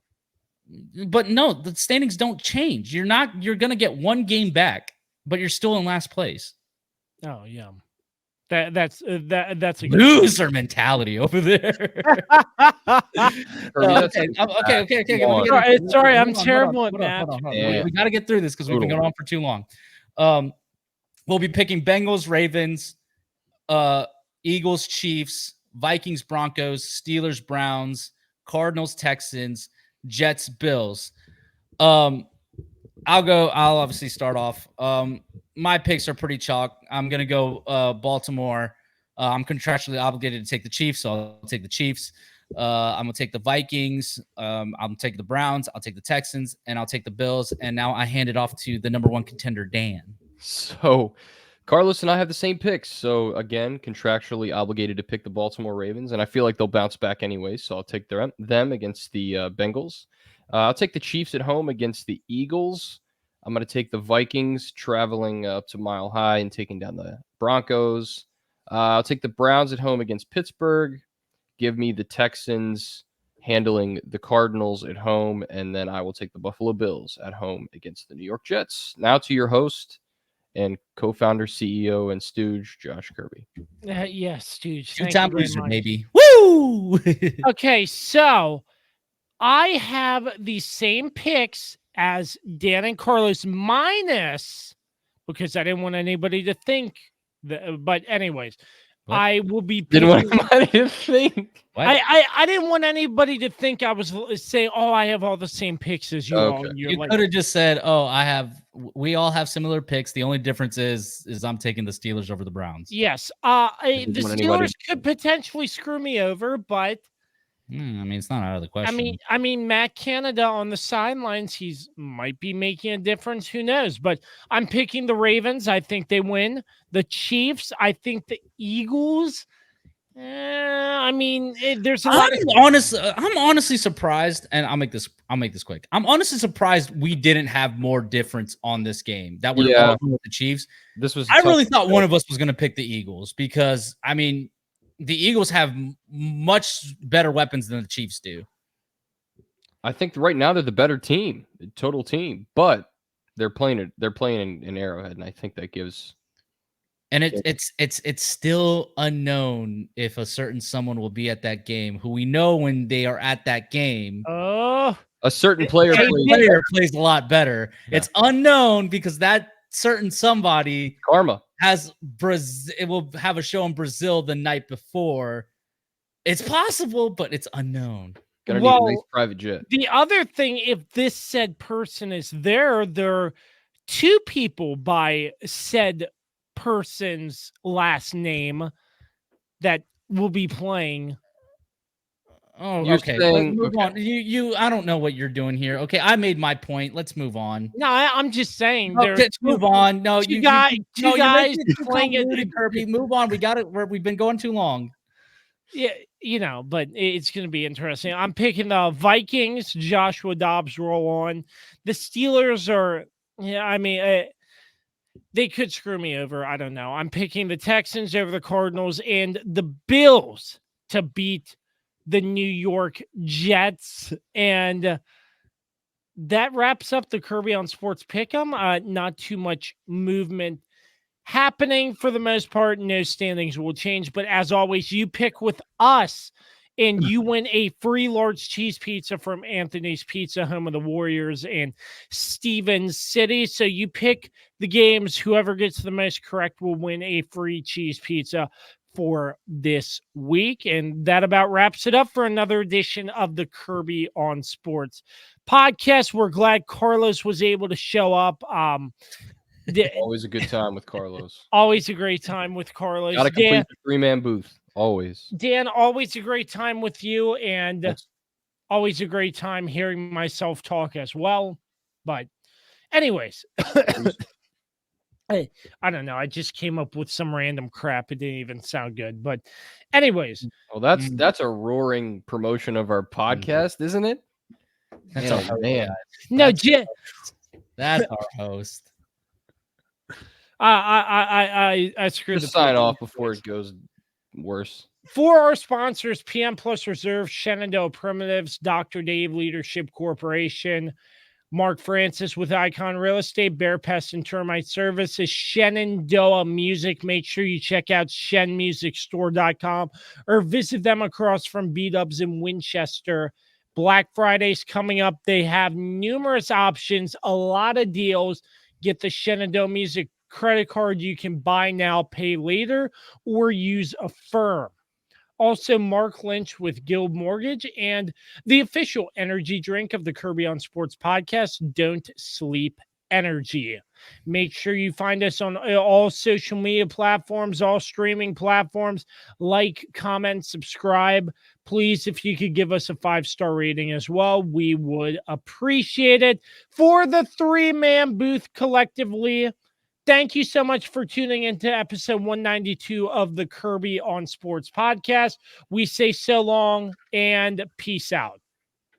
no, the standings don't change. You're going to get one game back, but you're still in last place. Oh yeah. That's a loser mentality over there. Okay. Sorry, I'm terrible at math. We got to get through this because we've been going on for too long. We'll be picking Bengals, Ravens, Eagles, Chiefs, Vikings, Broncos, Steelers, Browns, Cardinals, Texans, Jets, Bills. I'll obviously start off. My picks are pretty chalk. I'm going to go Baltimore. I'm contractually obligated to take the Chiefs, so I'll take the Chiefs. I'm going to take the Vikings. I'll take the Browns. I'll take the Texans, and I'll take the Bills. And now I hand it off to the number one contender, Dan. So Carlos and I have the same picks. So again, contractually obligated to pick the Baltimore Ravens, and I feel like they'll bounce back anyway. So I'll take them against the Bengals. I'll take the Chiefs at home against the Eagles. I'm going to take the Vikings traveling up to Mile High and taking down the Broncos. I'll take the Browns at home against Pittsburgh. Give me the Texans handling the Cardinals at home. And then I will take the Buffalo Bills at home against the New York Jets. Now to your host and co-founder, CEO, and stooge, Josh Kirby. Yes, stooge. Two-time loser, maybe. Woo! Okay, so I have the same picks as Dan and Carlos minus, because I didn't want anybody to think that, but anyways, What? I will be Didn't want picking- anybody to think. What? I didn't want anybody to think I was saying, oh, I have all the same picks as you all. Okay. And you're You like, could have just said, "Oh, we all have similar picks. The only difference is I'm taking the Steelers over the Browns." yes, Didn't the want anybody- Steelers could potentially screw me over, but I mean, it's not out of the question. I mean, Matt Canada on the sidelines, he's might be making a difference. Who knows? But I'm picking the Ravens. I think they win. The Chiefs. I think the Eagles. I mean, there's a lot of I'm honestly surprised, and I'll make this quick. I'm honestly surprised we didn't have more difference on this game. That we're Yeah. all going with the Chiefs. This was. I really thought one of us was going to pick the Eagles because I mean, the Eagles have much better weapons than the Chiefs do. I think right now they're the better team, the total team, but they're playing in Arrowhead, and I think that gives. And it's still unknown if a certain someone will be at that game who we know when they are at that game. oh, A certain player Plays a lot better. Yeah. It's unknown because that certain somebody karma. it will have a show in Brazil the night before. It's possible, but it's unknown. Gonna need a nice private jet. the other thing, if this said person is there are two people by said person's last name that will be playing. Oh, You're okay. saying- Let's move on. You I don't know what you're doing here. Okay, I made my point. Let's move on. No, I'm just saying. No, let's move on. No, two guys you're playing making it too playing it. convoluted, Kirby. Move on. We got it. We've been going too long. Yeah, but it's going to be interesting. I'm picking the Vikings. Joshua Dobbs roll on. The Steelers are. Yeah, I mean, they could screw me over. I don't know. I'm picking the Texans over the Cardinals and the Bills to beat the New York Jets. And that wraps up the Kirby on Sports PickEm. Not too much movement happening for the most part. No standings will change. But as always, you pick with us and you win a free large cheese pizza from Anthony's Pizza, home of the Warriors and Stevens City. So you pick the games. Whoever gets the most correct will win a free cheese pizza for this week. And that about wraps it up for another edition of the Kirby on Sports podcast. We're glad Carlos was able to show up. Always a good time with Carlos. Always a great time with Carlos. Got to complete Dan, the 3-man booth. Always. Dan, always a great time with you, and Thanks. always a great time hearing myself talk as well. But anyways, I don't know. I just came up with some random crap. It didn't even sound good. But anyways. Well, that's a roaring promotion of our podcast, isn't it? That's Man, our man. No, That's our host. I screwed Just the sign off before it goes worse. For our sponsors, PM Plus Reserve, Shenandoah Primitives, Dr. Dave Leadership Corporation, Mark Francis with Icon Real Estate, Barrett, Pest, and Termite Services, Shenandoah Music. Make sure you check out shenmusicstore.com or visit them across from B-Dubs in Winchester. Black Friday's coming up. They have numerous options, a lot of deals. Get the Shenandoah Music credit card. You can buy now, pay later, or use Affirm. Also, Mark Lynch with Guild Mortgage and the official energy drink of the Kirby on Sports podcast, Don't Sleep Energy. Make sure you find us on all social media platforms, all streaming platforms. Like, comment, subscribe. Please, if you could give us a 5-star rating as well, we would appreciate it. For the 3-man booth collectively, thank you so much for tuning into episode 192 of the Kirby on Sports podcast. We say so long and peace out.